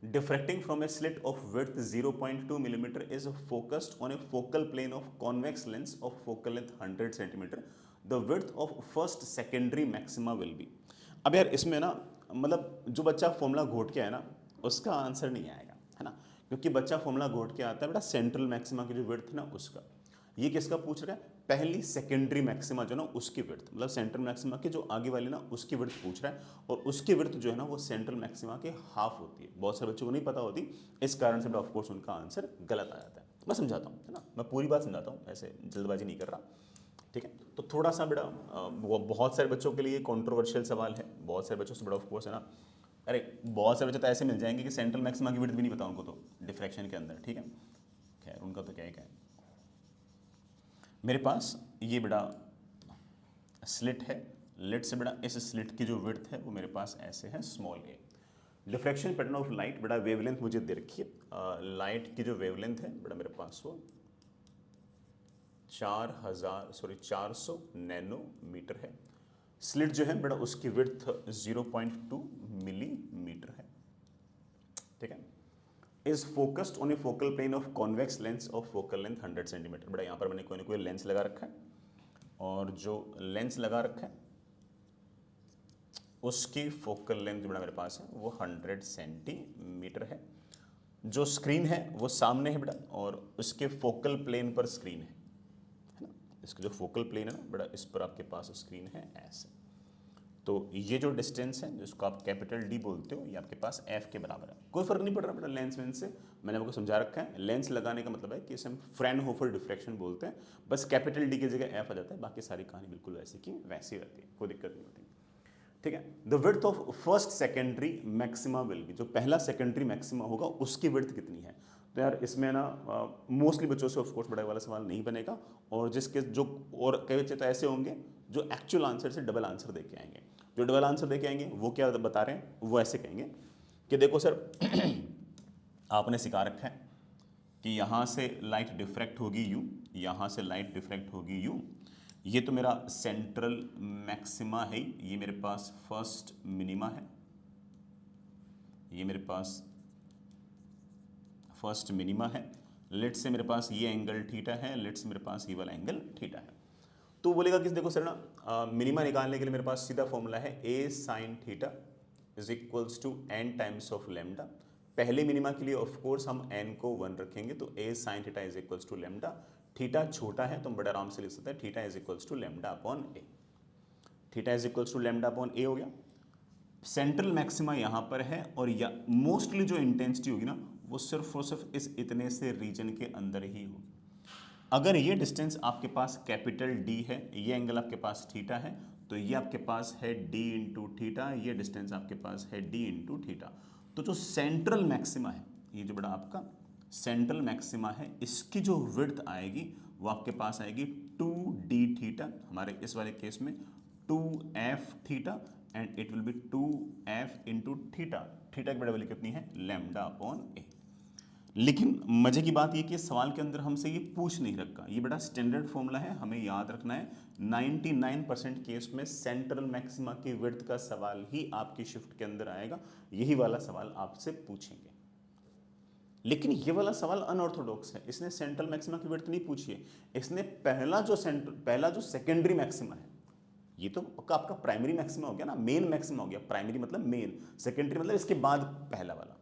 diffracting from a slit of width 0.2 millimeter is focused on a focal plane of convex lens of focal length 100 centimeter. The width of first secondary maxima will be. अब यार इसमें ना मतलब जो बच्चा फॉर्मूला घोट के आया ना उसका आंसर नहीं आएगा, है ना, क्योंकि बच्चा फॉर्मूला घोट के आता है बेटा सेंट्रल मैक्सिमा की जो विड्थ है ना उसका। ये किसका पूछ रहा है? पहली सेकेंडरी मैक्सिमा जो ना उसकी विड्थ, मतलब सेंट्रल मैक्सिमा के जो आगे वाली ना उसकी विड्थ पूछ रहा है, और उसकी विड्थ जो है ना वो सेंट्रल मैक्सिमा के हाफ होती है। बहुत सारे बच्चों को नहीं पता होती, इस कारण से ऑफ कोर्स उनका आंसर गलत आ जाता है। मैं समझाता हूँ, है ना, मैं पूरी बात समझाता हूँ, ऐसे जल्दबाजी नहीं कर रहा, ठीक है। तो थोड़ा सा बेटा बहुत सारे बच्चों के लिए कॉन्ट्रोवर्शियल सवाल है, बहुत सारे बच्चों से बड़ा ऑफ कोर्स है ना, अरे बहुत सारे बच्चे तो ऐसे मिल जाएंगे कि सेंट्रल मैक्सिमा की विड्थ भी नहीं पता उनको, तो डिफ्रैक्शन के अंदर, ठीक है, खैर उनका तो क्या है। मेरे पास ये बड़ा स्लिट है, लेट से बड़ा इस स्लिट की जो विड्थ है वो मेरे पास ऐसे है small A. Diffraction pattern of light बड़ा वेवलेंथ मुझे दे रखी है, लाइट की जो वेवलेंथ है बड़ा मेरे पास वो 400 नैनोमीटर है। स्लिट जो है बड़ा उसकी विड्थ 0.2 मिलीमीटर है, ठीक है। Is focused on a focal plane of convex lens of focal length 100 centimetre. बड़ा यहाँ पर मैंने कोई ना कोई लेंस लगा रखा है, और जो लेंस लगा रखा है उसकी फोकल लेंथ बड़ा मेरे पास है वो 100 सेंटीमीटर है। जो स्क्रीन है वो सामने है बड़ा, और उसके फोकल प्लेन पर स्क्रीन है ना, इसका जो फोकल प्लेन है ना बड़ा इस पर आपके पास स्क्रीन है ऐसे। तो ये जो डिस्टेंस है जिसको आप कैपिटल डी बोलते हो ये आपके पास एफ के बराबर है। कोई फर्क नहीं पड़ रहा बेटा लेंस वेंस से, मैंने आपको समझा रखा है। लेंस लगाने का मतलब है कि इसे हम फ्रेनहोफर डिफ्रैक्शन बोलते हैं, बस कैपिटल डी की जगह एफ आ जाता है, बाकी सारी कहानी बिल्कुल वैसी की वैसी रहती है, कोई दिक्कत नहीं होती, ठीक है। The width of first secondary maxima will be, जो पहला सेकेंडरी मैक्सिमा होगा उसकी विड्थ कितनी है। तो यार इसमें ना मोस्टली बच्चों से ऑफकोर्स बड़ा वाला सवाल नहीं बनेगा, और जिसके जो और कई बच्चे तो ऐसे होंगे जो एक्चुअल आंसर से डबल आंसर दे के आएंगे। जो डबल आंसर दे के आएंगे वो क्या बता रहे हैं, वो ऐसे कहेंगे कि देखो सर आपने सिखा रखा है कि यहाँ से लाइट डिफ्रैक्ट होगी यू, यहाँ से लाइट डिफ्रैक्ट होगी यू, ये तो मेरा सेंट्रल मैक्सिमा है, ये मेरे पास फर्स्ट मिनिमा है, ये मेरे पास फर्स्ट मिनिमा है। लेट से मेरे पास ये एंगल थीटा है, लेट से मेरे पास ये वाला एंगल थीटा है। तो बोलेगा कि देखो सर ना मिनिमा निकालने के लिए मेरे पास सीधा फॉर्मूला है a sine theta is equals to n times of lambda. पहले मिनिमा के लिए ऑफ कोर्स हम एन को 1 रखेंगे, तो a sine theta is equals to lambda. Theta छोटा है तो हम बड़े आराम से लिख सकते हैं theta is equals to lambda upon a. Theta is equals to lambda upon a हो गया। सेंट्रल मैक्सिमा यहाँ पर है, और या मोस्टली जो इंटेंसिटी होगी ना वो सिर्फ और सिर्फ इस इतने से रीजन के अंदर ही होगी। अगर ये डिस्टेंस आपके पास कैपिटल डी है, ये एंगल आपके पास थीटा है, तो ये आपके पास है डी इंटू थीटा, ये डिस्टेंस आपके पास है डी इंटू थीटा। तो जो सेंट्रल मैक्सिमा है, ये जो बड़ा आपका सेंट्रल मैक्सिमा है, इसकी जो विड्थ आएगी वो आपके पास आएगी 2d थीटा, हमारे इस वाले केस में 2f theta, and it will be 2f into theta. Theta की बड़ा वैल्यू कितनी है, लैम्डा अपॉन ए। लेकिन मजे की बात ये कि सवाल के अंदर हमसे ये पूछ नहीं रखा, ये बड़ा स्टैंडर्ड फॉर्मूला है, हमें याद रखना है। 99% केस में सेंट्रल मैक्सिमा की विड्थ का सवाल ही आपकी शिफ्ट के अंदर आएगा, यही वाला सवाल आपसे पूछेंगे। लेकिन ये वाला सवाल अनऑर्थोडॉक्स है, इसने सेंट्रल मैक्सिमा की विड्थ नहीं पूछी है, इसने पहला जो सेकेंडरी मैक्सिमा है, ये तो आपका प्राइमरी मैक्सिमा हो गया ना, मेन मैक्सिमा हो गया। प्राइमरी मतलब मेन, सेकेंडरी मतलब इसके बाद पहला वाला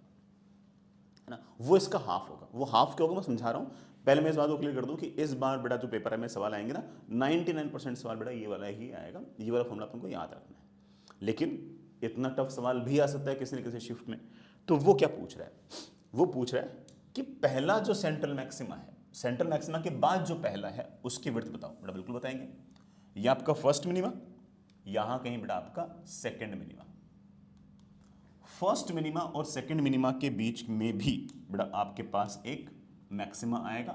है ना, वो इसका हाफ होगा। वो हाफ क्या होगा मैं समझा रहा हूँ। पहले मैं इस बात को क्लियर कर दूं कि इस बार बेटा जो पेपर है में सवाल आएंगे ना 99% सवाल बेटा ये वाला ही आएगा, ये वाला फॉर्मूला तुमको याद रखना है। लेकिन इतना टफ सवाल भी आ सकता है किसी न किसी शिफ्ट में। तो वो क्या पूछ रहा है, वो पूछ रहा है कि पहला जो सेंट्रल मैक्सिमा है, सेंट्रल मैक्सिमा के बाद जो पहला है उसकी विड्थ बताओ। बेटा बिल्कुल बताएंगे, ये आपका फर्स्ट मिनिमा, यहां कहीं बेटा आपका सेकेंड मिनिमा। फर्स्ट मिनिमा और सेकंड मिनिमा के बीच में भी बेटा आपके पास एक मैक्सिमा आएगा।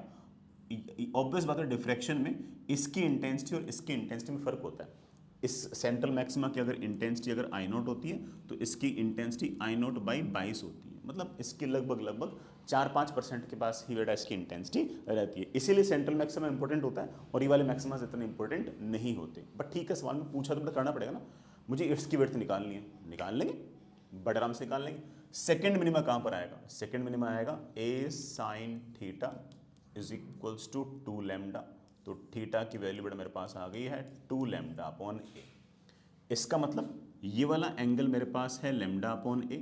ऑब्वियस बात है डिफ्रैक्शन में इसकी इंटेंसिटी और इसकी इंटेंसिटी में फर्क होता है। इस सेंट्रल मैक्सिमा की अगर इंटेंसिटी अगर आई नोट होती है तो इसकी इंटेंसिटी आई नोट बाई 22 होती है, मतलब इसकी लगभग लगभग 4-5% के पास ही बेटा इसकी इंटेंसिटी रहती है। इसीलिए सेंट्रल मैक्सिमा इंपॉर्टेंट होता है और ये वाले मैक्सिमा इतने इंपॉर्टेंट नहीं होते। बट ठीक है, सवाल में पूछा तो बेटा करना पड़ेगा ना, मुझे इसकी विड्थ निकालनी है, निकाल लेंगे, बड़े आराम से निकाल लेंगे। सेकेंड मिनिमा कहाँ पर आएगा? सेकेंड मिनिमा आएगा a sine theta is equals to 2 lambda. तो थीटा की वैल्यू बेटा मेरे पास आ गई है 2 लैम्डा अपॉन ए। इसका मतलब ये वाला एंगल मेरे पास है लैम्डा अपॉन ए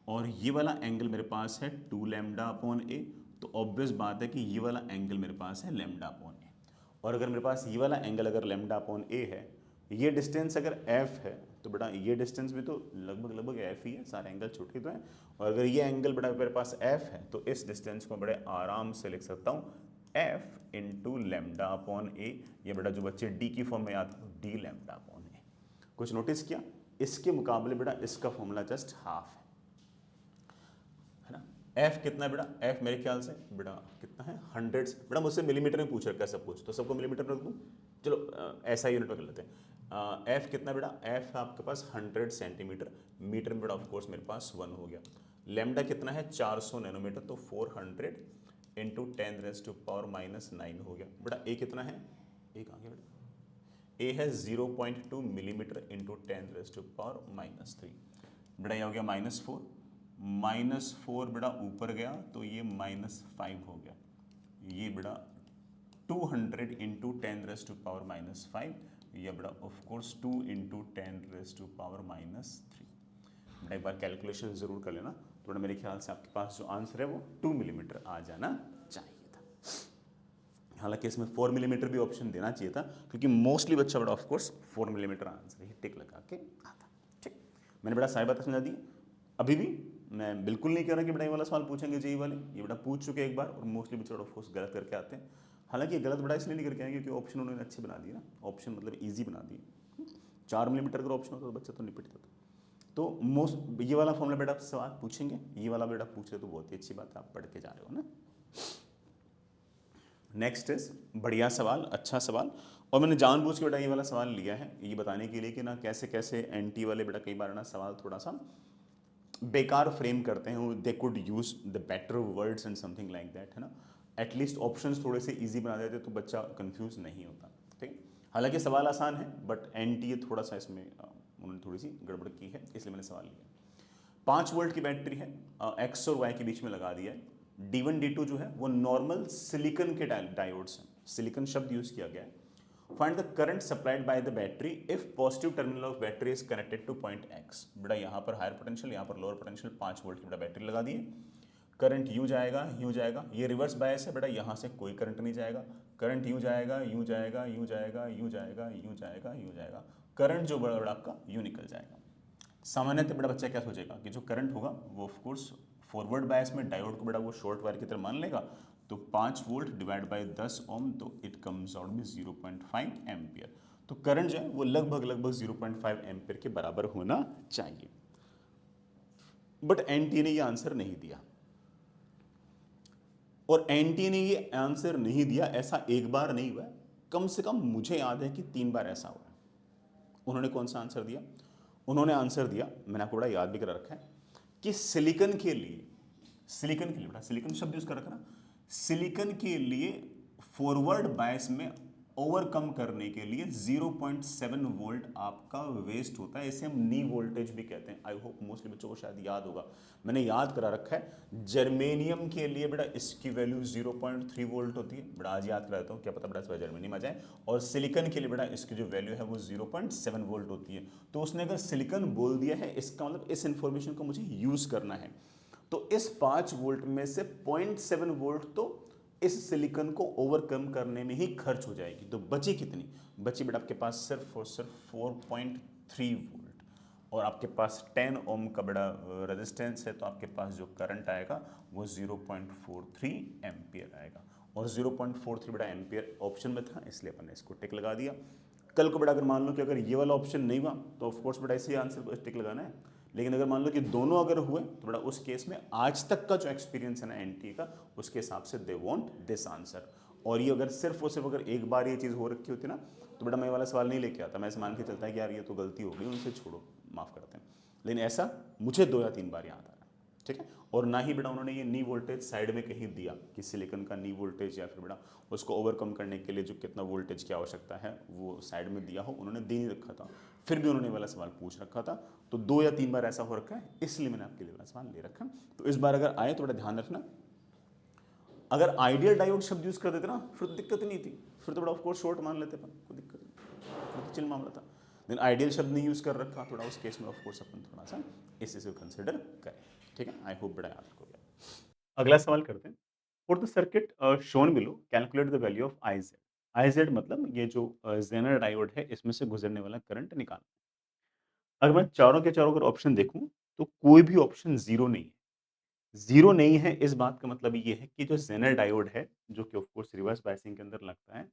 और ये वाला एंगल मेरे पास है 2 लैम्डा अपॉन ए। तो ऑब्वियस बात है कि ये वाला एंगल मेरे पास है लैम्डा अपॉन ए। और अगर मेरे पास ये वाला एंगल अगर लैम्डा अपॉन ए है, ये डिस्टेंस अगर एफ है, तो बेटा ये डिस्टेंस भी तो लगभग लगभग एफ ही है, सारे एंगल छोटे तो हैं। और अगर ये एंगल बेटा मेरे पास एफ है, तो इस डिस्टेंस को बड़े आराम से लिख सकता हूँ एफ इंटू लैम्डा अपॉन ए। ये बेटा जो बच्चे डी की फॉर्म में याद हो, डी लैम्डा अपॉन ए। कुछ नोटिस किया? इसके मुकाबले बेटा इसका फॉर्मूला जस्ट हाफ है ना। एफ कितना है बेटा? एफ मेरे ख्याल से बेटा कितना है 100। बेटा मुझसे मिलीमीटर में पूछ रखा है सब कुछ, तो सबको मिलीमीटर में रख दूँ, चलो ऐसा यूनिट में कर लेते हैं। एफ कितना बेटा? एफ है आपके पास 100 सेंटीमीटर, मीटर में बेटा ऑफ कोर्स मेरे पास 1 हो गया। लैम्डा कितना है? 400 नैनोमीटर, तो 400 इंटू 10⁻⁻9 हो गया। बेटा ए कितना है? ए कहाँ गया बेटा? ए है 0.2 मिलीमीटर इंटू 10⁻⁻3। बेटा ये हो गया -4, -4 बेटा ऊपर गया तो ये -5 हो गया। ये बेटा 200 इंटू 10⁻⁻5, या बेटा ऑफ कोर्स 2 इंटू 10⁻⁻3। बेटा एक बार कैलकुलेशन जरूर कर लेना, तो बेटा मेरे ख्याल से आपके पास जो आंसर है वो 2 मिलीमीटर आ जाना चाहिए था। हालांकि इसमें 4 मिलीमीटर भी ऑप्शन देना चाहिए था, क्योंकि मोस्टली बच्चा बेटा ऑफ कोर्स 4 मिलीमीटर आंसर ही टिक लगा के आता। ठीक, मैंने बेटा सारी बातें समझा दी। अभी भी मैं बिल्कुल नहीं कह रहा कि बेटा ये वाला सवाल पूछेंगे जेई वाले, ये बेटा पूछ चुके एक बार और मोस्टली बच्चे ऑफ कोर्स गलत करके आते हैं। हालांकि ये गलत बेटा इसलिए नहीं करके आएंगे क्योंकि ऑप्शन उन्होंने अच्छे बना दिए ना, ऑप्शन मतलब ईजी बना दिए। 4 मिलीमीटर अगर ऑप्शन होता तो बच्चा तो निपटता था। तो मोस्ट ये वाला फॉर्मूला बेटा सवाल पूछेंगे, ये वाला बेटा पूछ रहे तो बहुत ही अच्छी बात है, आप पढ़ के जा रहे हो ना। नेक्स्ट इज बढ़िया सवाल, अच्छा सवाल, और मैंने जानबूझ के बेटा ये वाला सवाल लिया है ये बताने के लिए कि ना कैसे कैसे एनटी वाले बेटा कई बार ना सवाल थोड़ा सा बेकार फ्रेम करते हैं, they could use the better words and something like that, है ना। एटलीस्ट ऑप्शंस थोड़े से इजी बना देते तो बच्चा कंफ्यूज नहीं होता। ठीक, हालांकि सवाल आसान है बट एनटी थोड़ा सा इसमें उन्होंने थोड़ी सी गड़बड़ की है, इसलिए मैंने सवाल लिया। 5 वोल्ट की बैटरी है, एक्स और वाई के बीच में लगा दिया है। D1 D2 जो है वो नॉर्मल सिलिकन के डायोड्स हैं, सिलिकन शब्द यूज किया गया है। Find the current supplied by the battery if positive terminal of battery is connected two point X। बेटा यहाँ पर हायर पोटेंशियल, यहाँ पर लोअर पोटेंशियल, 5 वोल्ट की बेटा बैटरी लगा दी है। करंट यू जाएगा, यूँ जाएगा, ये रिवर्स बायस है बेटा, यहाँ से कोई करंट नहीं जाएगा। करंट यूँ जाएगा, यूँ जाएगा, यूँ जाएगा, यूँ जाएगा, यूँ जाएगा, यूँ जाएगा, करंट जो बड़ा बड़ा आपका यूँ निकल जाएगा। सामान्यतः बड़ा बच्चा क्या सोचेगा कि जो करंट होगा वो ऑफ कोर्स फॉरवर्ड बायस में डायोड को बड़ा वो शॉर्ट वायर की तरह मान लेगा, तो 5 वोल्ट डिवाइड बाय 10 ओम, तो इट कम्स आउट में 0.5 एम्पियर। तो करंट जो है वो लगभग 0.5 एम्पियर के बराबर होना चाहिए। बट एनटी ने ये आंसर नहीं दिया, और एनटी ने ये आंसर नहीं दिया ऐसा एक बार नहीं हुआ, कम से कम मुझे याद है कि 3 बार ऐसा हुआ। उन्होंने कौन सा आंसर दिया? उन्होंने आंसर दिया, मैंने आपको बड़ा याद भी कर रखा है, कि सिलिकन के लिए बेटा सिलिकन शब्द यूज कर रखा ना, सिलिकन के लिए फॉरवर्ड बायस में ओवरकम करने के लिए 0.7 वोल्ट आपका वेस्ट होता है, इसे हम नी वोल्टेज भी कहते हैं। आई होप मोस्टली बच्चों को शायद याद होगा, मैंने याद करा रखा है। जर्मेनियम के लिए बेटा इसकी वैल्यू 0.3 वोल्ट होती है, बेटा आज याद करा देता हूँ, क्या पता बेटा इस जर्मेनियम आ जाए। और सिलिकन के लिए बेटा इसकी जो वैल्यू है वो 0.7 वोल्ट होती है। तो उसने अगर सिलिकन बोल दिया है, इसका मतलब इस इंफॉर्मेशन को मुझे यूज करना है। तो इस 5 वोल्ट में से 0.7 वोल्ट तो इस सिलिकन को ओवरकम करने में ही खर्च हो जाएगी। तो बची कितनी? बची बेटा आपके पास सिर्फ और सिर्फ 4.3 वोल्ट, और आपके पास 10 ओम का बड़ा रेजिस्टेंस है, तो आपके पास जो करंट आएगा वो 0.43 एम्पियर आएगा। और 0.43 बड़ा एम्पियर ऑप्शन में था, इसलिए अपन ने इसको टिक लगा दिया। कल को बेटा अगर मान लो कि अगर ये वाला ऑप्शन नहीं हुआ तो ऑफकोर्स बेटा इसी आंसर को टिक लगाना है। लेकिन अगर मान लो कि दोनों अगर हुए तो बेटा उस केस में आज तक का जो एक्सपीरियंस है ना एनटी का, उसके हिसाब से दे वांट दिस आंसर। और ये अगर सिर्फ और सिर्फ अगर एक बार ये चीज़ हो रखी होती ना, तो बेटा मैं वाला सवाल नहीं लेके आता, मैं ऐसे मान के चलता है कि यार ये तो गलती हो गई, उनसे छोड़ो, माफ़ करते हैं। लेकिन ऐसा मुझे 2 या 3 बार याद आ रहा है। ठीक है। और ना ही बेटा उन्होंने ये नी वोल्टेज साइड में कहीं दिया कि सिलिकॉन का नी वोल्टेज या फिर बेटा उसको ओवरकम करने के लिए जो कितना वोल्टेज की आवश्यकता है वो साइड में दिया हो, उन्होंने दे नहीं रखा था, फिर भी उन्होंने ये वाला सवाल पूछ रखा था। तो 2 या 3 बार ऐसा हो रखा है, इसलिए मैंने आपके लिए वाला सवाल ले रखा। तो इस बार अगर आए तो बड़ा ध्यान रखना, अगर आइडियल डायोड शब्द यूज कर देते ना फिर तो दिक्कत नहीं थी, फिर तो बड़ा ऑफकोर्स शॉर्ट मान लेते अपन, कोई दिक्कत नहीं, फिर तो चिल मामला था। लेकिन आइडियल शब्द नहीं यूज कर रखा, थोड़ा उस केस में ऑफकोर्स अपन थोड़ा सा इस चीज को कंसिडर करें। ठीक है, आई होप बड़ा याद रखोगे। अगला सवाल करते हैं। For the circuit shown below calculate the value of I Z. I Z मतलब ये जो जेनर डायोड है इसमें से गुजरने वाला करंट निकाल। अगर मैं चारों के चारों अगर ऑप्शन देखूं तो कोई भी ऑप्शन जीरो नहीं है। जीरो नहीं है इस बात का मतलब ये है कि जो जेनर डायोड है, जो कि ऑफ कोर्स रिवर्स बायसिंग के अंदर लगता है,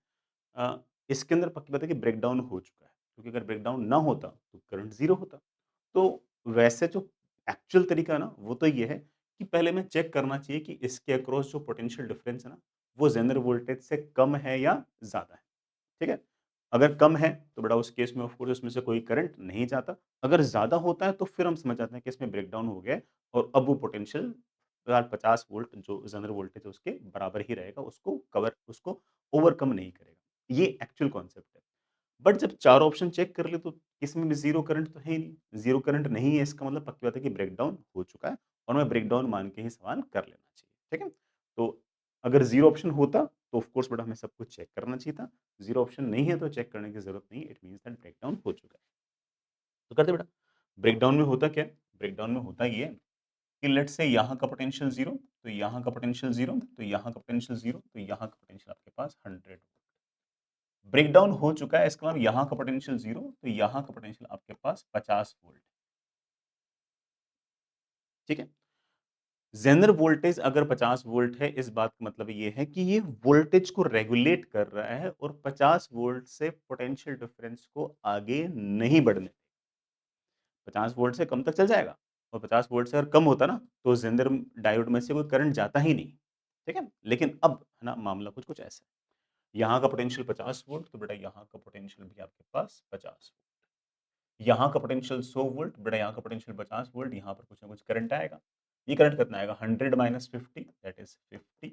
इसके अंदर पक्की बात है कि ब्रेकडाउन हो चुका है, क्योंकि अगर ब्रेकडाउन ना होता तो करंट जीरो होता। तो वैसे जो एक्चुअल तरीका है ना वो तो ये है कि पहले मैं चेक करना चाहिए कि इसके अक्रॉस जो पोटेंशियल डिफरेंस है ना वो जेनर वोल्टेज से कम है या ज़्यादा है। ठीक है? अगर कम है तो बेटा उस केस में ऑफ कोर्स उसमें से कोई करंट नहीं जाता। अगर ज़्यादा होता है तो फिर हम समझ जाते हैं कि इसमें ब्रेकडाउन हो गया है और अब वो पोटेंशियल 50 वोल्ट जो जेनर वोल्टेज है उसके बराबर ही रहेगा, उसको ओवरकम नहीं करेगा। ये एक्चुअल कॉन्सेप्ट है। बट जब 4 ऑप्शन चेक कर लिए तो इसमें भी ज़ीरो करंट तो है ही नहीं। ज़ीरो करंट नहीं है इसका मतलब पक्की बात है कि ब्रेकडाउन हो चुका है और हमें ब्रेकडाउन मान के ही सवाल कर लेना चाहिए। ठीक है? तो अगर ज़ीरो ऑप्शन होता तो ऑफ कोर्स बेटा हमें सब कुछ चेक करना चाहिए था। ज़ीरो ऑप्शन नहीं है तो चेक करने की ज़रूरत नहीं है। इट मीन्स दैट ब्रेकडाउन हो चुका है। तो करते बेटा। ब्रेकडाउन में होता क्या है? ब्रेकडाउन में होता ये है कि लेट्स से यहाँ का पोटेंशियल 0, तो यहाँ का पोटेंशियल 0, तो यहाँ का पोटेंशियल 0, तो यहाँ का पोटेंशियल आपके पास 100। ब्रेकडाउन हो चुका है इसका मतलब यहाँ का पोटेंशियल 0, तो यहाँ का पोटेंशियल आपके पास 50 वोल्ट। ठीक है? जेनर वोल्टेज अगर 50 वोल्ट है इस बात का मतलब ये है कि ये वोल्टेज को रेगुलेट कर रहा है और 50 वोल्ट से पोटेंशियल डिफरेंस को आगे नहीं बढ़ने। 50 वोल्ट से कम तक चल जाएगा और 50 वोल्ट से अगर कम होता ना तो जेनर डायोड में से कोई करंट जाता ही नहीं। ठीक है? लेकिन अब है ना मामला कुछ कुछ ऐसा है। यहाँ का पोटेंशियल 50 वोल्ट, तो बेटा यहाँ का पोटेंशियल भी आपके पास 50 वोल्ट। यहाँ का पोटेंशियल 100 वोल्ट, बेटा यहाँ का पोटेंशियल 50 वोल्ट, यहाँ पर कुछ ना कुछ करंट आएगा। ये करंट कितना आएगा? 100 minus 50 that is 50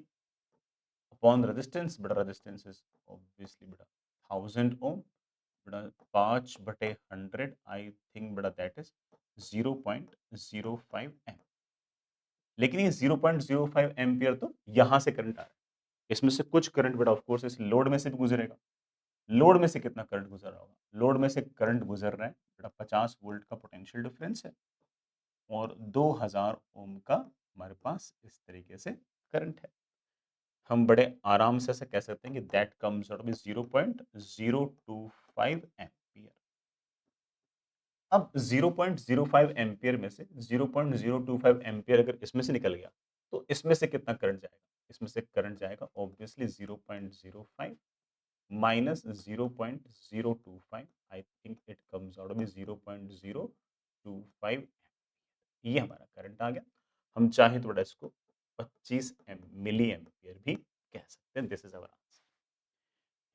upon resistance, बेटा रेजिस्टेंस इज ऑब्वियसली बेटा 1000 ओम, बेटा 5 बटे 100 आई थिंक बेटा दैट इज 0.05 एम। लेकिन ये 0.05 एम्पियर तो यहाँ से करंट आ रहा है। इसमें से कुछ करंट बेटा ऑफ कोर्स इस लोड में से भी गुजरेगा। लोड में से कितना करंट गुजर रहा होगा? लोड में से करंट गुजर रहा है बेटा 50 वोल्ट का पोटेंशियल डिफरेंस है और 2000 ओम का हमारे पास इस तरीके से करंट है। हम बड़े आराम से ऐसे कह सकते हैं कि दैट कम्स आउट में 0.025 एम्पियर। अब 0.05 एम्पियर में से 0.025 एम्पियर अगर इसमें से निकल गया तो इसमें से कितना करंट जाएगा? इसमें से करंट जाएगा obviously 0.05 minus 0.025, I think it comes out में 0.025। ये हमारा करंट आ गया। हम चाहे तो बड़ा इसको 25 मिली एम्पियर भी कह सकते हैं। This is our answer.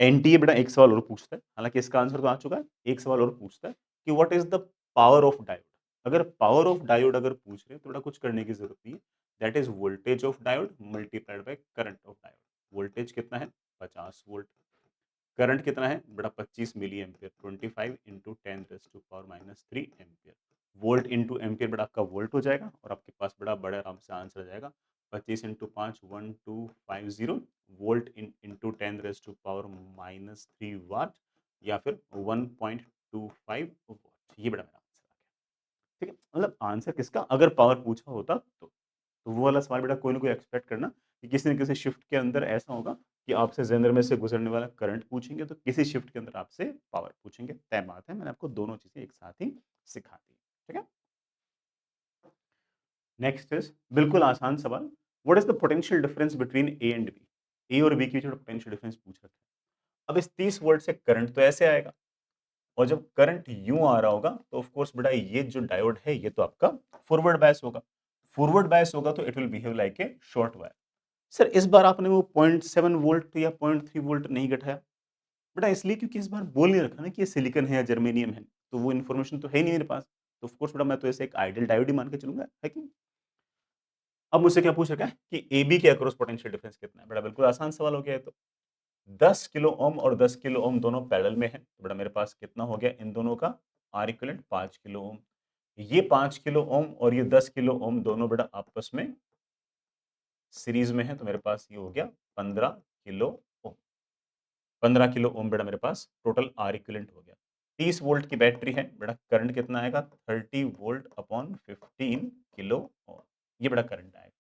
NTA बेटा एक सवाल और पूछता है, हालांकि इसका आंसर तो आ चुका है। एक सवाल और पूछता है कि what is the power of diode. अगर पावर ऑफ डायोड अगर पूछ रहे हैं तो बेटा कुछ करने की जरूरत नहीं है। That is voltage of diode multiplied by current of diode. Voltage कितना है? 50 वोल्ट। करंट कितना है बेटा? 25 मिली एम्पियर, 25 इंटू 10⁻³ एम्पियर। वोल्ट इंटू एम्पियर बेटा आपका वोल्ट हो जाएगा और आपके पास बड़ा बड़े आराम से आंसर आ जाएगा। 25 इंटू 5 1250 वोल्ट इंटू 10⁻³ वाट या फिर 1.25 वाट। ये बड़ा मेरा आंसर आ गया। ठीक है, मतलब आंसर किसका अगर पावर पूछा होता तो वो वाला सवाल बेटा कोई ना कोई एक्सपेक्ट करना कि किसी न किसी शिफ्ट के अंदर ऐसा होगा कि आपसे जेनर में से गुजरने वाला करंट पूछेंगे, तो किसी शिफ्ट के अंदर आपसे पावर पूछेंगे। तय बात है, मैंने आपको दोनों चीजें एक साथ ही सिखा दी। ठीक है, नेक्स्ट इज बिल्कुल आसान सवाल। What is the potential difference between A and B. A और बी के बीच पोटेंशियल डिफरेंस पूछ रखा है। अब इस 30 वोल्ट से करंट तो ऐसे आएगा और जब करंट यूं आ रहा होगा तो ऑफ कोर्स बेटा ये जो डायोड है ये तो आपका फॉरवर्ड बायस होगा। फॉरवर्ड बायस होगा तो it will behave like a short wire. Sir इस बार आपने वो 0.7 वोल्ट या 0.3 वोल्ट नहीं घटाया। बेटा इसलिए क्योंकि इस बार बोल नहीं रखा ना कि ये सिलिकॉन है या जर्मेनियम है, तो वो इन्फॉर्मेशन तो है ही नहीं मेरे पास। तो ऑफ कोर्स बेटा मैं तो ऐसे एक आइडियल डायोड ही मान के चलूंगा, है कि नहीं? अब मुझसे क्या पूछ रखा है कि ए बी के अक्रॉस पोटेंशियल डिफरेंस कितना है? बड़ा बिल्कुल आसान सवाल हो गया है तो। 10 किलो ओम और 10 किलो ओम दोनों पैरेलल में है, तो बड़ा मेरे पास कितना हो गया इन दोनों का? R equivalent 5 kilo ohm. ये 5 किलो ओम और ये 10 किलो ओम दोनों बेटा आपस में सीरीज में है, तो मेरे पास ये हो गया 15 किलो ओम। 15 किलो ओम बेटा मेरे पास टोटल आर इक्विवेलेंट हो गया। 30 वोल्ट की बैटरी है बेटा, करंट कितना आएगा? 30 वोल्ट अपॉन 15 किलो ओम। ये बेटा करंट आएगा।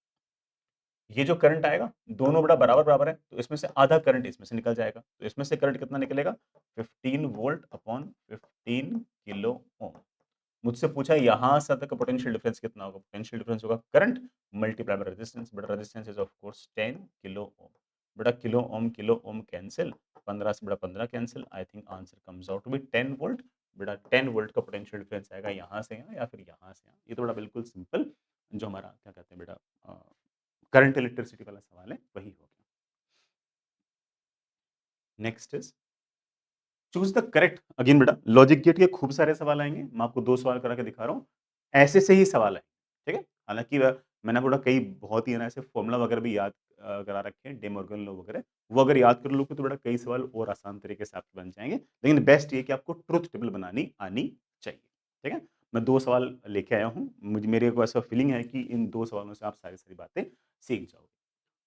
ये जो करंट आएगा दोनों बड़ा बराबर बराबर है, तो इसमें से आधा करंट इसमें से निकल जाएगा, तो इसमें से करंट कितना निकलेगा? 15 वोल्ट अपॉन 15 किलो ओम। मुझसे पूछा यहां से तक का पोटेंशियल डिफरेंस कितना होगा? पोटेंशियल डिफरेंस होगा current multiply by resistance, but resistance is of course 10 kilo ohm. बड़ा किलो ओम कैंसिल, 15 से बड़ा 15 cancel, I think answer comes out to be 10 volt. बड़ा 10 वोल्ट का पोटेंशियल डिफरेंस आएगा यहाँ से यहाँ या फिर यहाँ से यहाँ। ये तो बड़ा बिल्कुल सिंपल जो हमारा क्या कहते हैं बेटा करंट इलेक्ट्रिसिटी वाला सवाल है वही हो गया। Next is choose the correct. Again बेटा लॉजिक गेट के खूब सारे सवाल आएंगे, मैं आपको 2 सवाल करा के दिखा रहा हूँ, ऐसे से ही सवाल है, ठीक है। हालांकि मैंने बोला कई बहुत ही है ना ऐसे फॉर्मूला वगैरह भी याद करा रखे हैं, डे मॉर्गन लॉ वगैरह, वो अगर याद कर लोगे तो बेटा कई सवाल और आसान तरीके से आपके बन जाएंगे। लेकिन बेस्ट ये कि आपको ट्रुथ टेबल बनानी आनी चाहिए, ठीक है। मैं 2 सवाल लेके आया हूँ, मुझे मेरे को ऐसा फीलिंग है कि इन 2 सवालों से आप सारी सारी बातें सीख जाओगे।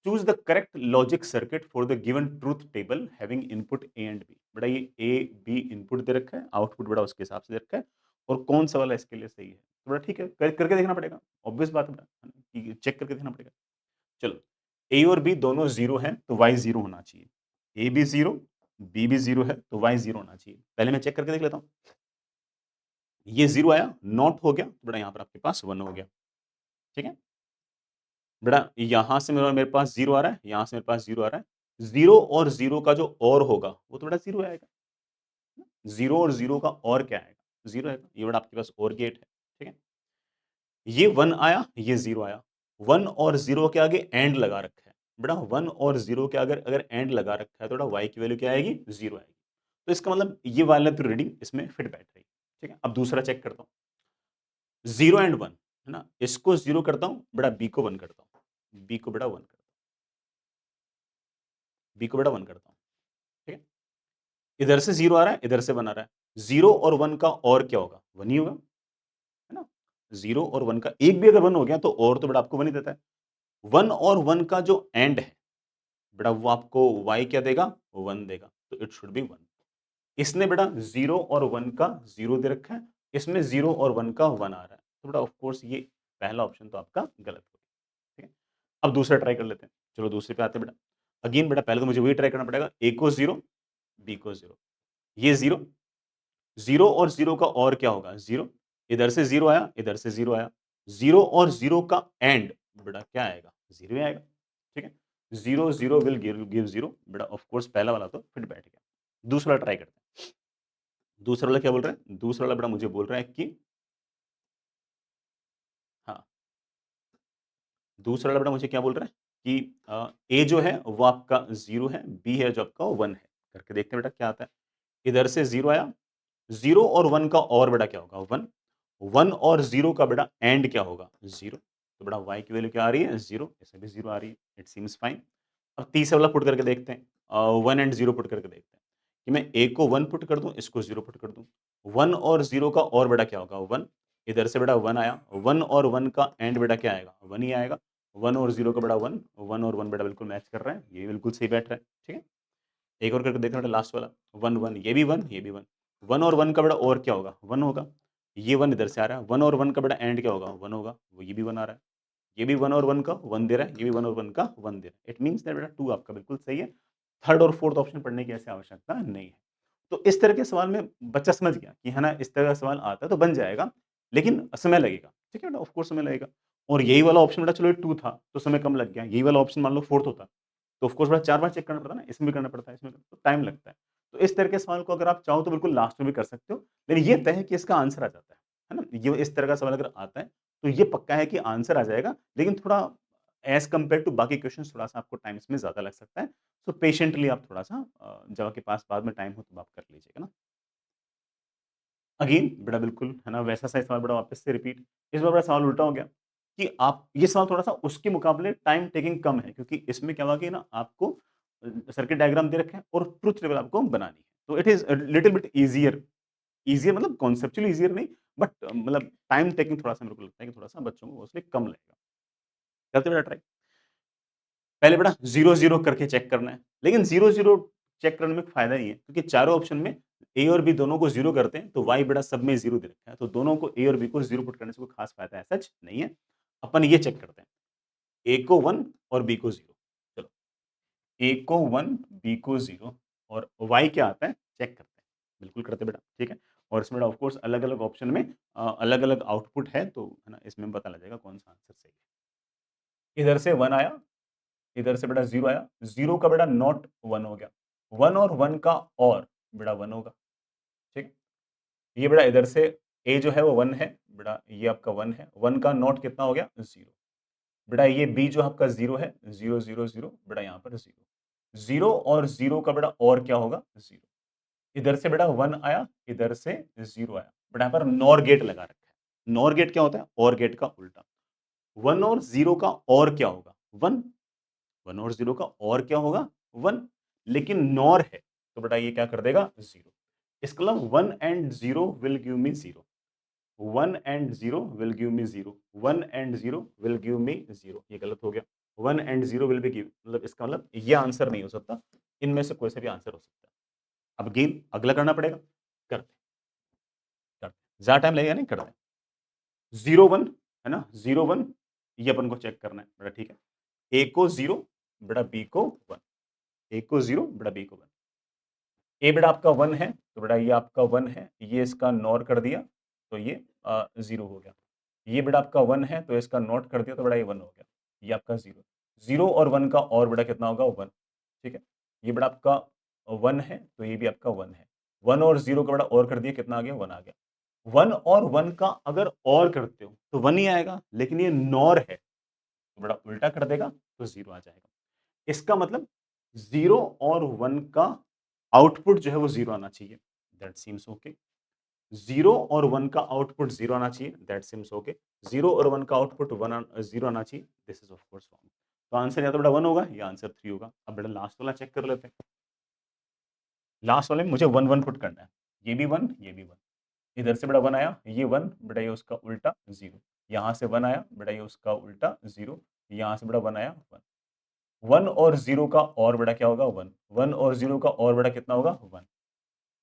Choose the correct logic circuit for the given truth table having input A and B. बेटा ये ए बी इनपुट दे रखा है, आउटपुट बेटा उसके हिसाब से दे रखा है, और कौन सा वाला इसके लिए सही है। तो बेटा ठीक है, करके देखना पड़ेगा, ऑब्वियस बात है बेटा, चेक करके देखना पड़ेगा। चलो, ए और बी दोनों जीरो हैं तो वाई जीरो होना चाहिए। ए भी जीरो, बी भी जीरो है तो वाई जीरो होना चाहिए। पहले मैं चेक करके देख लेता हूँ। ये जीरो आया, नॉट हो गया, तो बेटा यहाँ पर आपके पास वन हो गया, ठीक है। बेटा यहाँ से मेरे मेरे पास जीरो आ रहा है, यहाँ से मेरे पास जीरो आ रहा है। जीरो और जीरो का जो और होगा वो तो बेटा जीरो आएगा। जीरो और जीरो का और क्या आएगा? जीरो आएगा। ये बेटा आपके पास और गेट है, ठीक है। ये वन आया, ये जीरो आया। वन और जीरो के आगे एंड लगा रखा है। बेटा वन और जीरो के अगर अगर एंड लगा रखा है तो बेटा वाई की वैल्यू क्या आएगी? जीरो आएगी। तो इसका मतलब ये वाला तो रीडिंग इसमें फिट बैठ रही है, ठीक है। अब दूसरा चेक करता हूँ, जीरो एंड वन है ना, इसको जीरो करता हूँ, बेटा बी को वन करता हूँ, बी को बेटा वन करता हूँ, बी को बेटा वन करता हूँ, ठीक है। इधर से जीरो आ रहा है, इधर से वन आ रहा है। जीरो और वन का और क्या होगा? वन ही होगा, है ना। जीरो और वन का एक भी अगर वन हो गया तो और तो बेटा आपको वन ही देता है। वन और वन का जो एंड है बेटा वो आपको वाई क्या देगा? वन देगा, तो इट शुड बी वन। इसने बेटा जीरो और वन का जीरो दे रखा है, इसमें जीरो और वन का वन आ रहा है, तो बेटा ऑफ कोर्स ये पहला ऑप्शन तो आपका गलत हो गया, ठीक है। अब दूसरा ट्राई कर लेते हैं। चलो दूसरे पे आते हैं बेटा। अगेन बेटा पहले तो मुझे वही ट्राई करना पड़ेगा, ए को जीरो, बी को जीरो, ये जीरो, जीरो और जीरो का और क्या होगा? जीरो। इधर से जीरो आया, इधर से जीरो आया। जीरो और जीरो का एंड बेटा क्या आएगा? जीरो ही आएगा, ठीक है। Zero zero will give give zero, बेटा ऑफ कोर्स पहला वाला तो फिट बैठ गया। दूसरा ट्राई करते हैं। दूसरा वाला क्या बोल रहा है? दूसरा वाला बेटा मुझे बोल रहा है कि हाँ, दूसरा वाला बेटा मुझे क्या बोल रहा है कि ए जो है वो आपका जीरो है, बी है जो आपका वन है। करके देखते हैं बेटा क्या आता है। इधर से जीरो आया, जीरो और वन का और बेटा क्या होगा? वन। वन और जीरो का बेटा एंड क्या होगा? जीरो। तो बेटा वाई की वैल्यू क्या आ रही है? जीरो। इसमें भी जीरो आ रही है, इट सीम्स फाइन। अब तीसरा वाला पुट करके देखते हैं, वन एंड जीरो पुट करके देखते हैं कि मैं ए को वन पुट कर दूं, इसको जीरो पुट कर दूं। वन और जीरो का और बेटा क्या होगा? वन। इधर से बेटा वन आया, वन और वन का एंड बेटा क्या आएगा? वन ही आएगा। वन और जीरो का बेटा वन, वन और वन बेटा बिल्कुल मैच कर रहे हैं, ये बिल्कुल सही बैठ रहा है, ठीक है। एक और करके देखना बेटा लास्ट वाला, वन वन, ये भी वन, ये भी वन। वन और वन का बेटा और क्या होगा? वन होगा। ये वन इधर से आ रहा है, वन और वन का बेटा एंड क्या होगा? वन होगा। वो ये भी वन आ रहा है, ये भी वन और वन का वन दे रहा है, ये भी वन और वन का वन दे रहा है। इट मीन्स दैट बेटा टू आपका बिल्कुल सही है। थर्ड और फोर्थ ऑप्शन पढ़ने की ऐसी आवश्यकता नहीं है। तो इस तरह के सवाल में बच्चा समझ गया कि है ना, इस तरह का सवाल आता है तो बन जाएगा, लेकिन समय लगेगा, ठीक है बेटा, ऑफ कोर्स समय लगेगा। और यही वाला ऑप्शन बेटा चलो ये टू था तो समय कम लग गया, यही वाला ऑप्शन मान लो फोर्थ होता तो ऑफ कोर्स बेटा 4 बार चेक करना पड़ता है ना, इसमें भी करना पड़ता है, इसमें तो टाइम लगता है। तो इस तरह के सवाल को अगर आप चाहो तो बिल्कुल लास्ट में भी कर सकते हो, लेकिन ये तय है कि इसका आंसर आ जाता है ना? ये इस तरह का सवाल अगर आता है, तो ये पक्का है कि आंसर आ जाएगा, लेकिन थोड़ा एज़ कम्पेयर टू बाकी क्वेश्चन्स थोड़ा-सा आपको टाइम इसमें ज़्यादा लग सकता है। सो पेशेंटली आप थोड़ा-सा जब आपके पास बाद में टाइम हो तब आप कर लीजिएगा ना। अगेन बेटा बिल्कुल है ना, वैसा सा सवाल बेटा वापस से रिपीट। इस बार बड़ा सवाल उल्टा हो गया कि आप ये सवाल थोड़ा-सा उसके मुकाबले टाइम टेकिंग कम है, क्योंकि इसमें क्या हुआ कि ना आपको सर्किट डायग्राम दे रखे हैं और ट्रुथ टेबल आपको बनानी है। तो it is little bit easier, easier मतलब कॉन्सेप्चुअली ईज़ियर नहीं, बट मतलब टाइम टेकिंग थोड़ा-सा मेरे को लगता है कि थोड़ा-सा बच्चों को उसमें कम लगेगा। करते बेटा ट्राई। पहले बेटा 0-0 करके चेक करना है। लेकिन 0-0 चेक करने में फ़ायदा नहीं है, क्योंकि चारों ऑप्शन में ए और बी दोनों को 0 करते हैं, तो वाई बेटा सब में 0 दे रखा है। तो दोनों को ए और बी को 0 पुट करने से कोई ख़ास फ़ायदा है सच नहीं है। अपन ये चेक करते हैं, ए को 1 और बी को 0। चलो, ए को 1, बी को 0 और वाई क्या आता है चेक करते हैं। बिल्कुल करते हैं बेटा, ठीक है? और इसमें ऑफ कोर्स अलग-अलग ऑप्शन में अलग-अलग आउटपुट है, तो है ना, इसमें पता लग जाएगा कौन-सा आंसर सही है। इधर से 1 आया, इधर से बेटा 0 आया, 0 का बेटा नॉट 1 हो गया। 1 और 1 का और बेटा 1 होगा, ठीक है? ये बेटा इधर से ए जो है वो 1 है, बेटा ये आपका 1 है, 1 का नॉट कितना हो गया 0। बेटा ये बी जो आपका 0 है, 0, 0, 0 बेटा यहाँ पर 0। 0 और 0 का बेटा और क्या होगा 0। इधर से बेटा 1 आया, इधर से 0 आया। बेटा यहाँ पर नॉर गेट लगा रखा है। नॉर गेट क्या होता है? और गेट का उल्टा। 1 और 0 का और क्या होगा? 1। 1 और 0 का और क्या होगा? 1। लेकिन नॉर है, तो बेटा ये क्या कर देगा? 0। इसका मतलब 1 and 0 will give me 0। 1 and 0 will give me 0। 1 and 0 will give me 0। ये गलत हो गया। 1 एंड 0 विल बी गिव, मतलब इसका मतलब ये आंसर नहीं हो सकता। इनमें से कोई सा भी आंसर हो सकता है। अब अगेन अगला करना पड़ेगा। करते करते। ज़्यादा टाइम लगेगा नहीं, करते हैं। 0 1 है ना? 0 1 ये अपन को चेक करना है। बेटा ठीक है। ए को 0, बेटा बी को 1। ए को 0, बेटा बी को 1। ए बेटा आपका 1 है, तो बेटा ये आपका 1 है, ये इसका नॉर कर दिया, तो ये 0 हो गया। ये बेटा आपका 1 है, तो इसका नॉट कर दिया, तो बेटा ये 1 हो गया। ये आपका 0। 0 और 1 का और बेटा कितना होगा? 1, ठीक है? ये बेटा आपका 1 है, तो ये भी आपका 1 है। 1 और 0 का बेटा और कर दिया, कितना आ गया? 1 आ गया। 1 और 1 का अगर और करते हो, तो 1 ही आएगा, लेकिन ये नॉर है, तो बेटा उल्टा कर देगा, तो 0 आ जाएगा। इसका मतलब 0 और 1 का आउटपुट जो है वो 0 आना चाहिए। That seems okay. 0 और 1 का आउटपुट 0 आना चाहिए। That seems okay. 0 और 1 का आउटपुट 0 आना चाहिए। This is of course wrong. तो आंसर या तो बेटा 1 होगा या आंसर 3 होगा। अब बेटा लास्ट वाला चेक कर लेते हैं। लास्ट वाले में मुझे 1 1 पुट करना है। ये भी 1, ये भी 1। इधर से बेटा 1 आया, ये 1, बेटा ये उसका उल्टा 0। यहाँ से 1 आया, बेटा ये उसका उल्टा 0। यहाँ से बेटा 1 आया 1। 1 और 0 का और बेटा क्या होगा? 1। 1 और 0 का और बेटा कितना होगा? 1।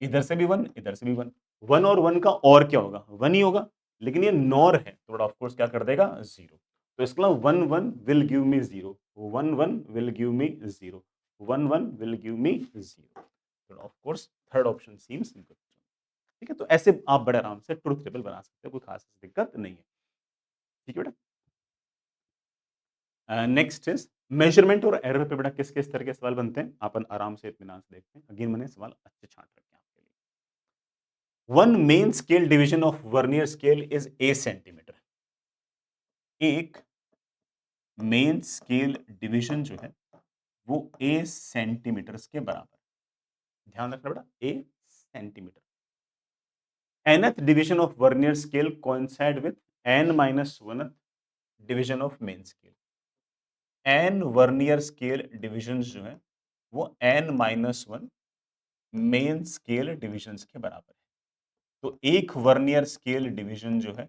इधर से भी 1, इधर से भी 1। 1 और 1 का और क्या होगा? 1 ही होगा। लेकिन ये नॉर है, तो बेटा ऑफ कोर्स क्या कर देगा? 0। तो इसका मतलब 1 1 will give me 0। 1 1 will give me 0। 1 1 will give me 0। तो of course third option seems good. ठीक है? तो ऐसे आप बड़े आराम से ट्रुथ टेबल बना सकते हो, कोई खास दिक्कत नहीं है। ठीक है बेटा? नेक्स्ट इज मेजरमेंट और एरर पे बेटा किस-किस तरह के सवाल बनते हैं? अपन आराम से इत्मीनान से देखते हैं। अगेन मैंने सवाल अच्छे छांट रखे हैं आपके लिए। One main scale division of vernier scale is a centimetre. एक मेन स्केल डिवीजन जो है वो ए सेंटीमीटर्स के बराबर है। ध्यान रखना बेटा, a centimetre. nth division of vernier scale coincide with n minus 1th division of main scale. n vernier scale division जो है वो n minus 1 main scale divisions के बराबर है। तो एक वर्नियर स्केल डिवीजन जो है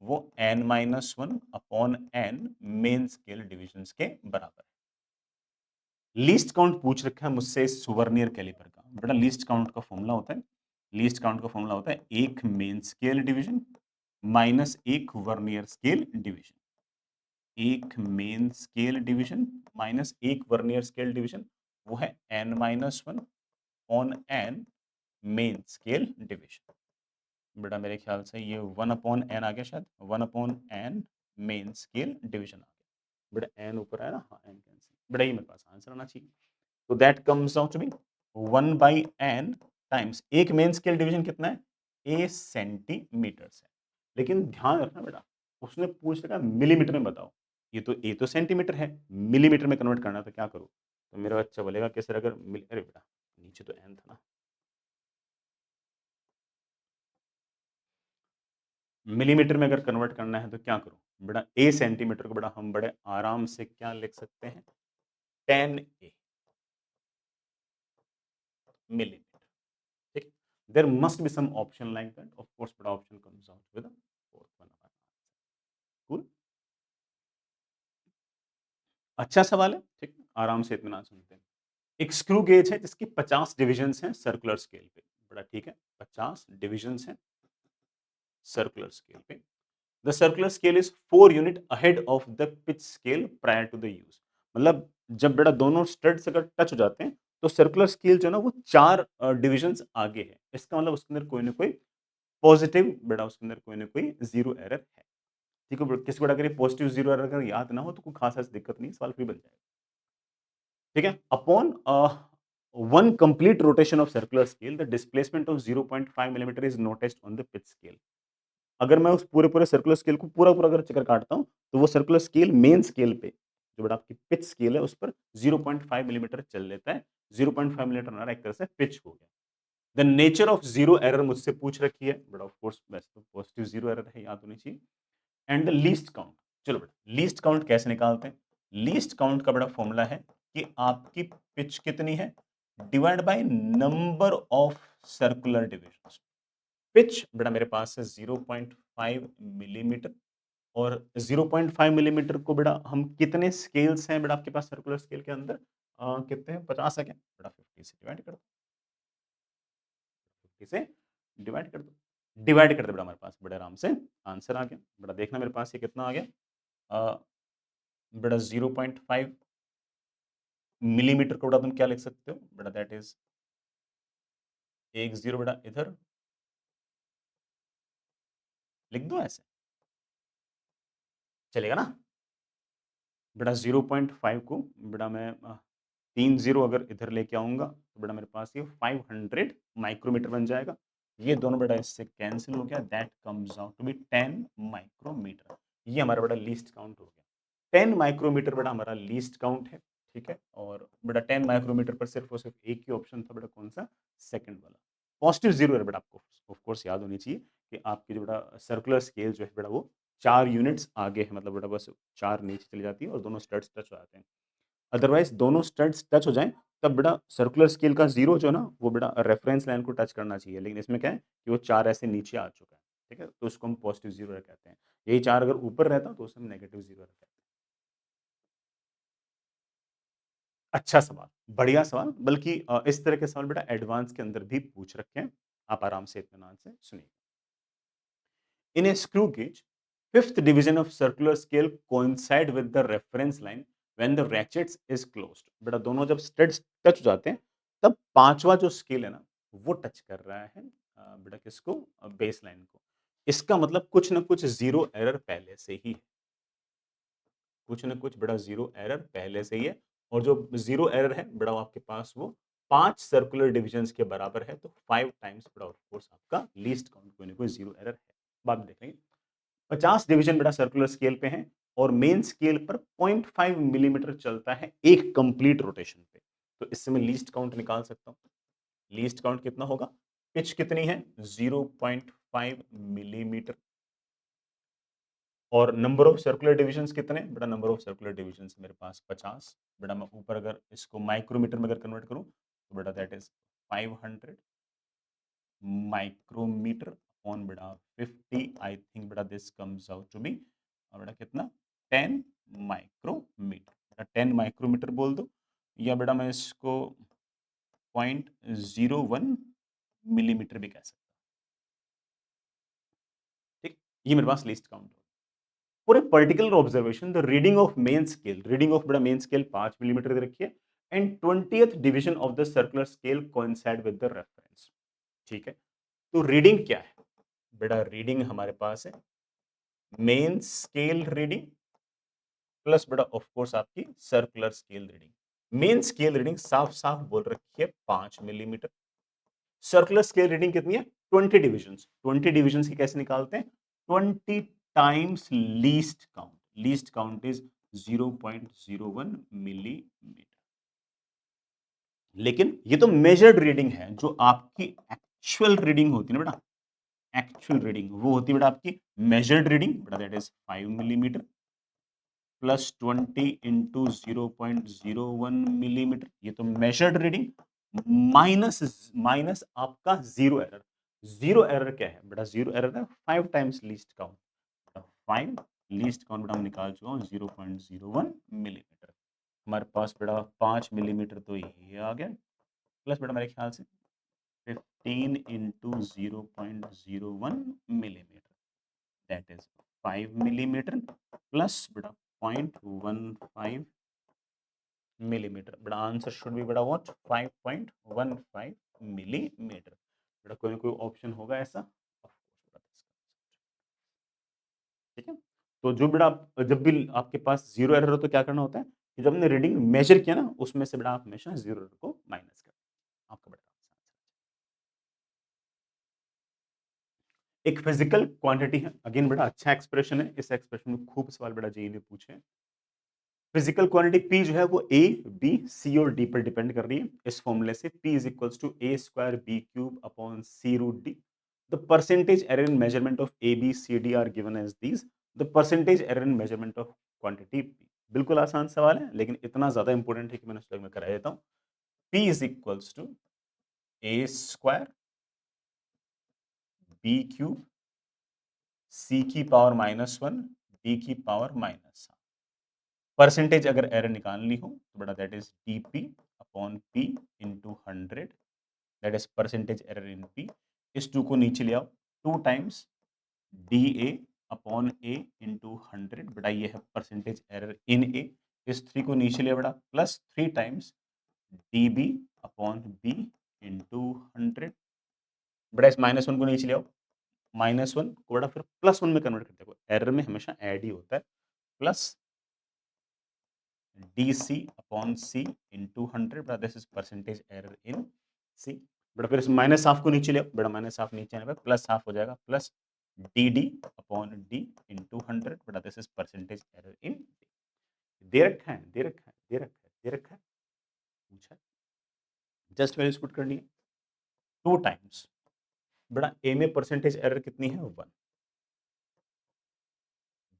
वो n minus 1 upon n main scale divisions के बराबर है। लीस्ट काउंट पूछ रखा है मुझसे इस वर्नियर कैलिपर का। बेटा लीस्ट काउंट का फॉर्मूला होता है, लीस्ट काउंट का फॉर्मूला होता है एक मेन स्केल डिवीजन माइनस एक वर्नियर स्केल डिवीजन। एक मेन स्केल डिवीजन माइनस एक वर्नियर स्केल डिवीजन, वो है n minus 1 on n main scale division. बेटा मेरे ख्याल से ये 1 अपॉन एन आ गया, शायद 1 upon n main scale division आ गया। बेटा एन ऊपर है ना, हाँ एन कैंसिल। बेटा ये मेरे पास आंसर आना चाहिए। तो that comes out to be 1 by N times एक मेन स्केल डिवीजन कितना है? ए सेंटीमीटर्स है। लेकिन ध्यान रखना बेटा, उसने पूछ रखा मिलीमीटर में बताओ। ये तो ए तो सेंटीमीटर है, मिलीमीटर में कन्वर्ट करना है तो क्या करूँ? तो मेरा बच्चा बोलेगा कि सर अगर अरे बेटा नीचे तो एन था ना। मिलीमीटर में अगर कन्वर्ट करना है तो क्या करूं बेटा, ए सेंटीमीटर को बेटा हम बड़े आराम से क्या लिख सकते हैं, 10 ए मिलीमीटर। ठीक, there must be some option like that, of course बेटा option comes out with fourth one. Cool, अच्छा सवाल है। ठीक, आराम से इत्मीनान सुनते हैं। एक स्क्रू गेज है जिसकी 50 डिविजन्स हैं सर्कुलर स्केल पे, बड़ा ठीक है, 50 डिविजन्स हैं सर्कुलर स्केल पे। The circular scale is 4 unit ahead of the pitch scale prior to the use. मतलब जब बेटा दोनों स्टड्स अगर टच हो जाते हैं तो सर्कुलर स्केल जो है ना वो 4 डिविजन्स आगे है। इसका मतलब उसके अंदर कोई ना कोई पॉजिटिव बेटा, उसके अंदर कोई ना कोई जीरो एरर है। ठीक है, किसी बेटा अगर ये पॉजिटिव जीरो एरर अगर याद ना हो तो कोई खास ऐसी दिक्कत नहीं, सवाल फिर बन जाएगा। ठीक है, upon one complete rotation of circular scale the displacement of 0.5 millimeter is noticed on the pitch scale। अगर मैं उस पूरे सर्कुलर स्केल को पूरा अगर चक्कर काटता हूं तो वो सर्कुलर स्केल मेन स्केल पे जो बड़ा आपकी पिच स्केल है उस पर 0.5 मिलीमीटर चल लेता है। 0.5 मिलीमीटर हमारा एक तरह से पिच हो गया। The nature of zero error मुझसे पूछ रखी है, बट ऑफ कोर्स वैसे तो पॉजिटिव जीरो एरर है, याद होनी चाहिए। एंड द लीस्ट काउंट, चलो बेटा लीस्ट काउंट कैसे निकालते हैं। लीस्ट काउंट का बड़ा फॉर्मूला है कि आपकी पिच कितनी है divide by number of circular division. Pitch बेटा मेरे पास है 0.5 मिलीमीटर, और 0.5 मिलीमीटर को बेटा हम कितने स्केल्स हैं बेटा आपके पास सर्कुलर स्केल के अंदर, कितने हैं, 50 है क्या बेटा, 50 से डिवाइड कर दो, 50 से डिवाइड कर दो, डिवाइड कर दो बेटा, हमारे पास बड़े आराम से आंसर आ गया। बेटा देखना मेरे पास ये कितना आ गया, अ, बेटा 0.5 मिलीमीटर को बेटा तुम क्या लिख सकते हो बेटा, दैट इज एक जीरो बेटा इधर लिख दो, ऐसे चलेगा ना बेटा। 0.5 को बेटा मैं 3 जीरो अगर इधर लेके आऊंगा तो बेटा मेरे पास ये 500 माइक्रोमीटर बन जाएगा। ये दोनों बेटा इससे कैंसिल हो गया, that comes out to be 10 micrometre. ये हमारा बेटा लीस्ट काउंट हो गया। 10 माइक्रोमीटर बेटा हमारा लीस्ट काउंट है। ठीक है, और बेटा 10 माइक्रोमीटर पर सिर्फ और सिर्फ एक ही ऑप्शन था बेटा, कौन सा, सेकंड वाला। पॉजिटिव जीरो है बेटा, आपको ऑफ कोर्स याद होनी चाहिए कि आपकी जो बेटा सर्कुलर स्केल जो है बेटा वो 4 यूनिट्स आगे है, मतलब बेटा बस 4 नीचे चली जाती है और दोनों स्टड्स टच हो जाते हैं। अदरवाइज दोनों स्टड्स टच हो जाएं तब बेटा सर्कुलर स्केल का जीरो जो है ना वो बेटा रेफरेंस लाइन को टच करना चाहिए, लेकिन इसमें क्या है कि वो 4 ऐसे नीचे आ चुका है। ठीक है, तो उसको हम पॉजिटिव जीरो कहते हैं। यही 4 अगर ऊपर रहता तो उसमें नेगेटिव जीरो कहते हैं। अच्छा सवाल, बढ़िया सवाल, बल्कि इस तरह के सवाल बेटा एडवांस के अंदर भी पूछ रखे हैं। आप आराम से इत्मीनान से सुनिए। In a screw gauge, fifth division of circular scale coincide with the reference line when the ratchets is closed। बेटा दोनों जब स्टड्स टच हो जाते हैं तब पांचवा जो स्केल है ना वो टच कर रहा है बेटा किसको, बेस लाइन को। इसका मतलब कुछ ना कुछ जीरो एरर पहले से ही है, कुछ ना कुछ बेटा जीरो एरर पहले से ही है। और जो जीरो एरर है बेटा वो आपके पास वो 5 सर्कुलर डिविजन्स के बराबर है, तो 5 टाइम्स बेटा ऑफ कोर्स आपका लीस्ट काउंट कोई ना कोई जीरो एरर है। बात देखेंगे। 50 डिवीजन बेटा सर्कुलर स्केल पे हैं और मेन स्केल पर 0.5 मिलीमीटर चलता है एक कंप्लीट रोटेशन पे। तो इससे मैं लीस्ट काउंट निकाल सकता हूं। लीस्ट काउंट कितना होगा, पिच कितनी है 0.5 मिलीमीटर, और नंबर ऑफ सर्कुलर डिविजन्स कितने बेटा, नंबर ऑफ सर्कुलर डिविजन्स मेरे पास 50। बेटा मैं ऊपर अगर इसको माइक्रोमीटर में अगर कन्वर्ट करूं तो बेटा दैट इज 500 माइक्रोमीटर ऑन बेटा 50। आई थिंक बेटा this comes out to be बेटा कितना, 10 माइक्रोमीटर। बेटा 10 माइक्रोमीटर बोल दो, या बेटा मैं इसको 0.01 मिलीमीटर भी कह सकता हूं। ठीक, ये मेरे पास लिस्ट काउंट हो। For a particular observation the reading of main scale, reading of बेटा मेन स्केल 5 मिलीमीटर दे रखी है, and 20th division of the circular scale coincide with the reference. ठीक है, तो रीडिंग क्या है बेटा, रीडिंग हमारे पास है मेन स्केल रीडिंग प्लस बेटा ऑफ कोर्स आपकी circular scale reading. Main scale reading साफ साफ बोल रखी है 5 मिलीमीटर। सर्कुलर स्केल रीडिंग कितनी है, 20 डिविजन। 20 डिविजन की कैसे निकालते हैं, 20 times least count. Least count is 0.01 millimetre. लेकिन ये तो मेजर्ड रीडिंग है, जो आपकी एक्चुअल रीडिंग होती है ना बेटा, एक्चुअल रीडिंग वो होती है बेटा आपकी मेजर्ड रीडिंग बेटा, that is 5 millimetre plus 20 into 0.01 millimetre, ये तो मेजर्ड रीडिंग, माइनस माइनस आपका जीरो एरर। जीरो एरर क्या है बेटा? जीरो एरर है 5 times least count. 5 least count बेटा हम निकाल चुका हूँ 0.01 मिलीमीटर। हमारे पास बेटा 5 मिलीमीटर तो ये आ गया, प्लस बेटा मेरे ख्याल से 15 into 0.01 millimetre, that is 5 millimetre plus बेटा 0.15 मिलीमीटर। बेटा आंसर शुड बी बेटा व्हाट? 5.15 मिलीमीटर। बेटा कोई ना कोई ऑप्शन होगा ऐसा? Of course, बेटा, ठीक है। तो जो बेटा जब भी आपके पास जीरो एरर हो तो क्या करना होता है कि जब हमने रीडिंग मेजर किया ना उसमें से बेटा आप हमेशा जीरो एरर को माइनस कर आपका बेटा एक फिजिकल क्वांटिटी है। अगेन बेटा अच्छा एक्सप्रेशन है, इस एक्सप्रेशन में खूब सवाल बेटा जेई ने पूछे हैं। फिजिकल क्वांटिटी पी जो है वो ए बी सी और डी पर डिपेंड कर रही है। इस फॉर्मूले से P is equals to A square B cube upon C root D. The percentage error in measurement of A B C D are given as these. The percentage error in measurement of quantity P. बिल्कुल आसान सवाल है लेकिन इतना ज्यादा इंपॉर्टेंट है कि मैंने उसको मैं करा देता हूँ। P is equals to A square B cube c की पावर -1 डी की पावर -7। परसेंटेज अगर एरर निकालनी हो तो बेटा that is dp upon p into 100, that is percentage error in p। इस 2 को नीचे ले आओ, 2 times da upon a into 100, बेटा ये है परसेंटेज एरर इन a। इस 3 को नीचे ले बेटा, plus 3 times db upon b into 100, बेटा इस -1 को नीचे ले आओ, -1 को बेटा फिर +1 में कन्वर्ट करते हो, एरर में हमेशा ऐड ही होता है, plus dc upon c into 100, बेटा this is percentage error in c। बेटा फिर इस माइनस हाफ को नीचे ले आओ, बेटा माइनस हाफ नीचे आने पर प्लस हाफ हो जाएगा, plus dd upon d into 100, बेटा this is percentage error in d। दे रखा है, दे रखा है, दे रखा है, दे रखा है, पूछा जस्ट वैल्यूज पुट करनी है। 2 टाइम्स बेटा a में परसेंटेज एरर कितनी है 1,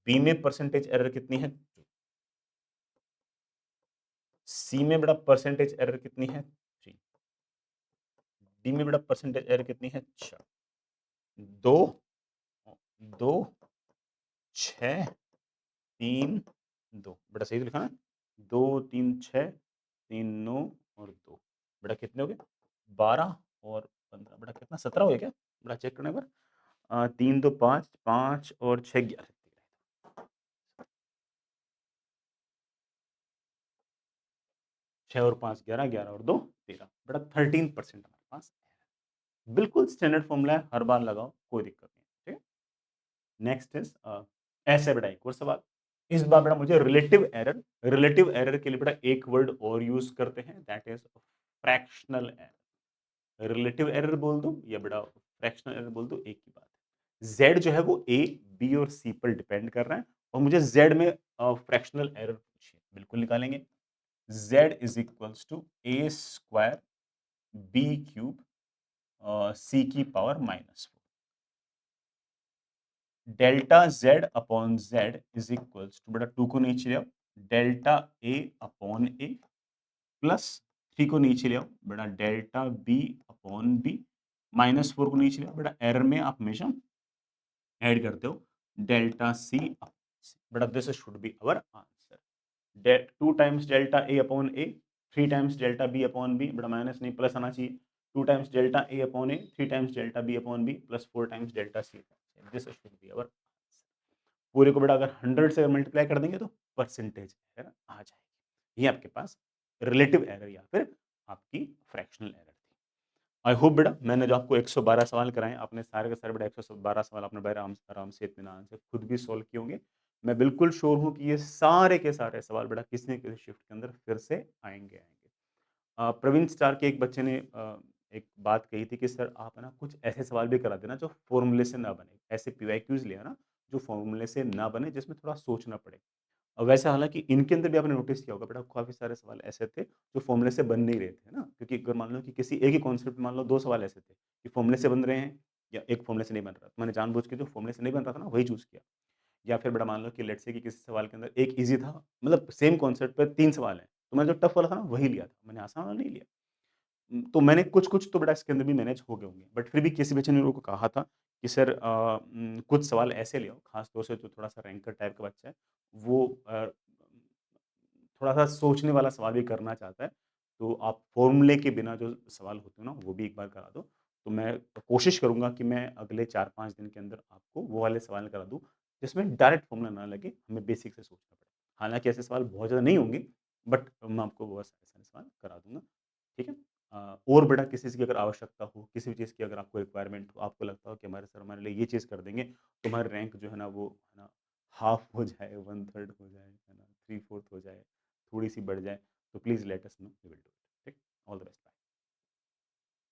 b में परसेंटेज एरर कितनी है 2, c में बेटा परसेंटेज एरर कितनी है 3, डी में बेटा परसेंटेज एरर कितनी है 4, 2 2 6 3 2, बेटा सही तो लिखा ना? 2 3 6 3 9 और 2, बेटा कितने हो गए? 12 और 15, बेटा कितना 17 हो गया क्या? बेटा चेक करने पर 3 2 5 5 और 6 11, 6 और 5 11, 11 और 2 13, बेटा 13% हमारे पास है। बिल्कुल स्टैंडर्ड फॉर्मूला है, हर बार लगाओ कोई दिक्कत नहीं, ठीक है। नेक्स्ट इज ऐसे बेटा एक और सवाल। इस बार बेटा मुझे रिलेटिव एरर के लिए बेटा एक वर्ड और यूज करते हैं, that is fractional error. Relative error बोल दो या बेटा फ्रैक्शनल एरर बोल दो, एक ही बात है। z जो है वो a b और c पर डिपेंड कर रहा है और मुझे z में फ्रैक्शनल एरर पूछिए, बिल्कुल निकालेंगे। z is equals to A square B cube c की power -4, delta z upon z is equals to, बेटा 2 को नीचे ले आओ, delta a upon a plus 3 को नीचे ले आओ, बेटा डेल्टा b अपॉन b, -4 को नीचे ले आओ, बेटा एरर में आप हमेशा ऐड करते हो, डेल्टा c बेटा this should be our answer. 2 times delta a upon a, 3 times delta b upon b, बेटा माइनस नहीं प्लस आना चाहिए, 2 times delta a upon a, 3 times delta b upon b plus 4 times delta c, this should be our. पूरे को बेटा अगर 100 से मल्टीप्लाई कर देंगे तो परसेंटेज एरर आ जाएगी। ये आपके पास रिलेटिव एरर या फिर आपकी फ्रैक्शनल एरर थी। आई होप बेटा मैंने जो आपको 112 सवाल कराए, आपने सारे के सारे बेटा 112 सवाल आपने बड़े आराम आराम से इत्मीनान से खुद भी सॉल्व किए होंगे। मैं बिल्कुल श्योर हूँ कि ये सारे के सारे सवाल बेटा किसी न किसी शिफ्ट के अंदर फिर से आएंगे। प्रवीण स्टार के एक बच्चे ने एक बात कही थी कि सर आप है ना कुछ ऐसे सवाल भी करा देना जो फॉर्मूले से ना बने, ऐसे पीवाईक्यूज ले आना जो फॉर्मूले से ना बने, जिसमें थोड़ा सोचना पड़े। वैसे हालाँकि इनके अंदर भी आपने नोटिस किया होगा बेटा, काफ़ी सारे सवाल ऐसे थे जो फॉर्मूले से बन नहीं रहे थे, है ना? क्योंकि अगर मान लो कि किसी एक ही कॉन्सेप्ट मान लो 2 सवाल ऐसे थे कि फॉर्मूले से बन रहे हैं, या एक फ़ॉर्मूले से नहीं बन रहा, तो मैंने जानबूझ के जो फ़ॉर्मूले से नहीं बन रहा था ना, वही चूज़ किया। या फिर बेटा मान लो कि लेट्स से कि किसी सवाल के अंदर एक ईज़ी था, मतलब सेम कॉन्सेप्ट पे 3 सवाल हैं, तो मैंने जो टफ़ वाला था ना, वही लिया था, मैंने आसान वाला नहीं लिया। तो मैंने कुछ-कुछ तो बेटा इसके अंदर भी मैनेज हो गए होंगे, बट फिर भी किसी बच्चे ने मेरे को कहा था कि सर कुछ सवाल ऐसे ले आओ, ख़ास तौर से जो थोड़ा-सा रैंकर टाइप का बच्चा है, वो थोड़ा-सा सोचने वाला सवाल भी करना चाहता है, तो आप फ़ॉर्मूले के बिना जो सवाल होते हैं ना, वो भी एक बार करा दो। तो मैं कोशिश करूँगा कि मैं अगले 4-5 दिन के अंदर आपको वो वाले सवाल करा दूँ, जिसमें डायरेक्ट फ़ॉर्मूला ना लगे, हमें बेसिक से सोचना पड़े। हालाँकि ऐसे सवाल बहुत ज़्यादा नहीं होंगे, बट मैं आपको वो सारे सवाल करा दूँगा, ठीक है? और बेटा किसी चीज़ की अगर आवश्यकता हो, किसी भी चीज़ की अगर आपको रिक्वायरमेंट हो, आपको लगता हो कि हमारे सर हमारे लिए ये चीज़ कर देंगे, तो हमारी रैंक जो है ना वो है ना हाफ़ हो जाए, 1/3 हो जाए, है ना, 3/4 हो जाए, थोड़ी-सी बढ़ जाए, तो please let us know, we will do it. ठीक? All the best. बाय।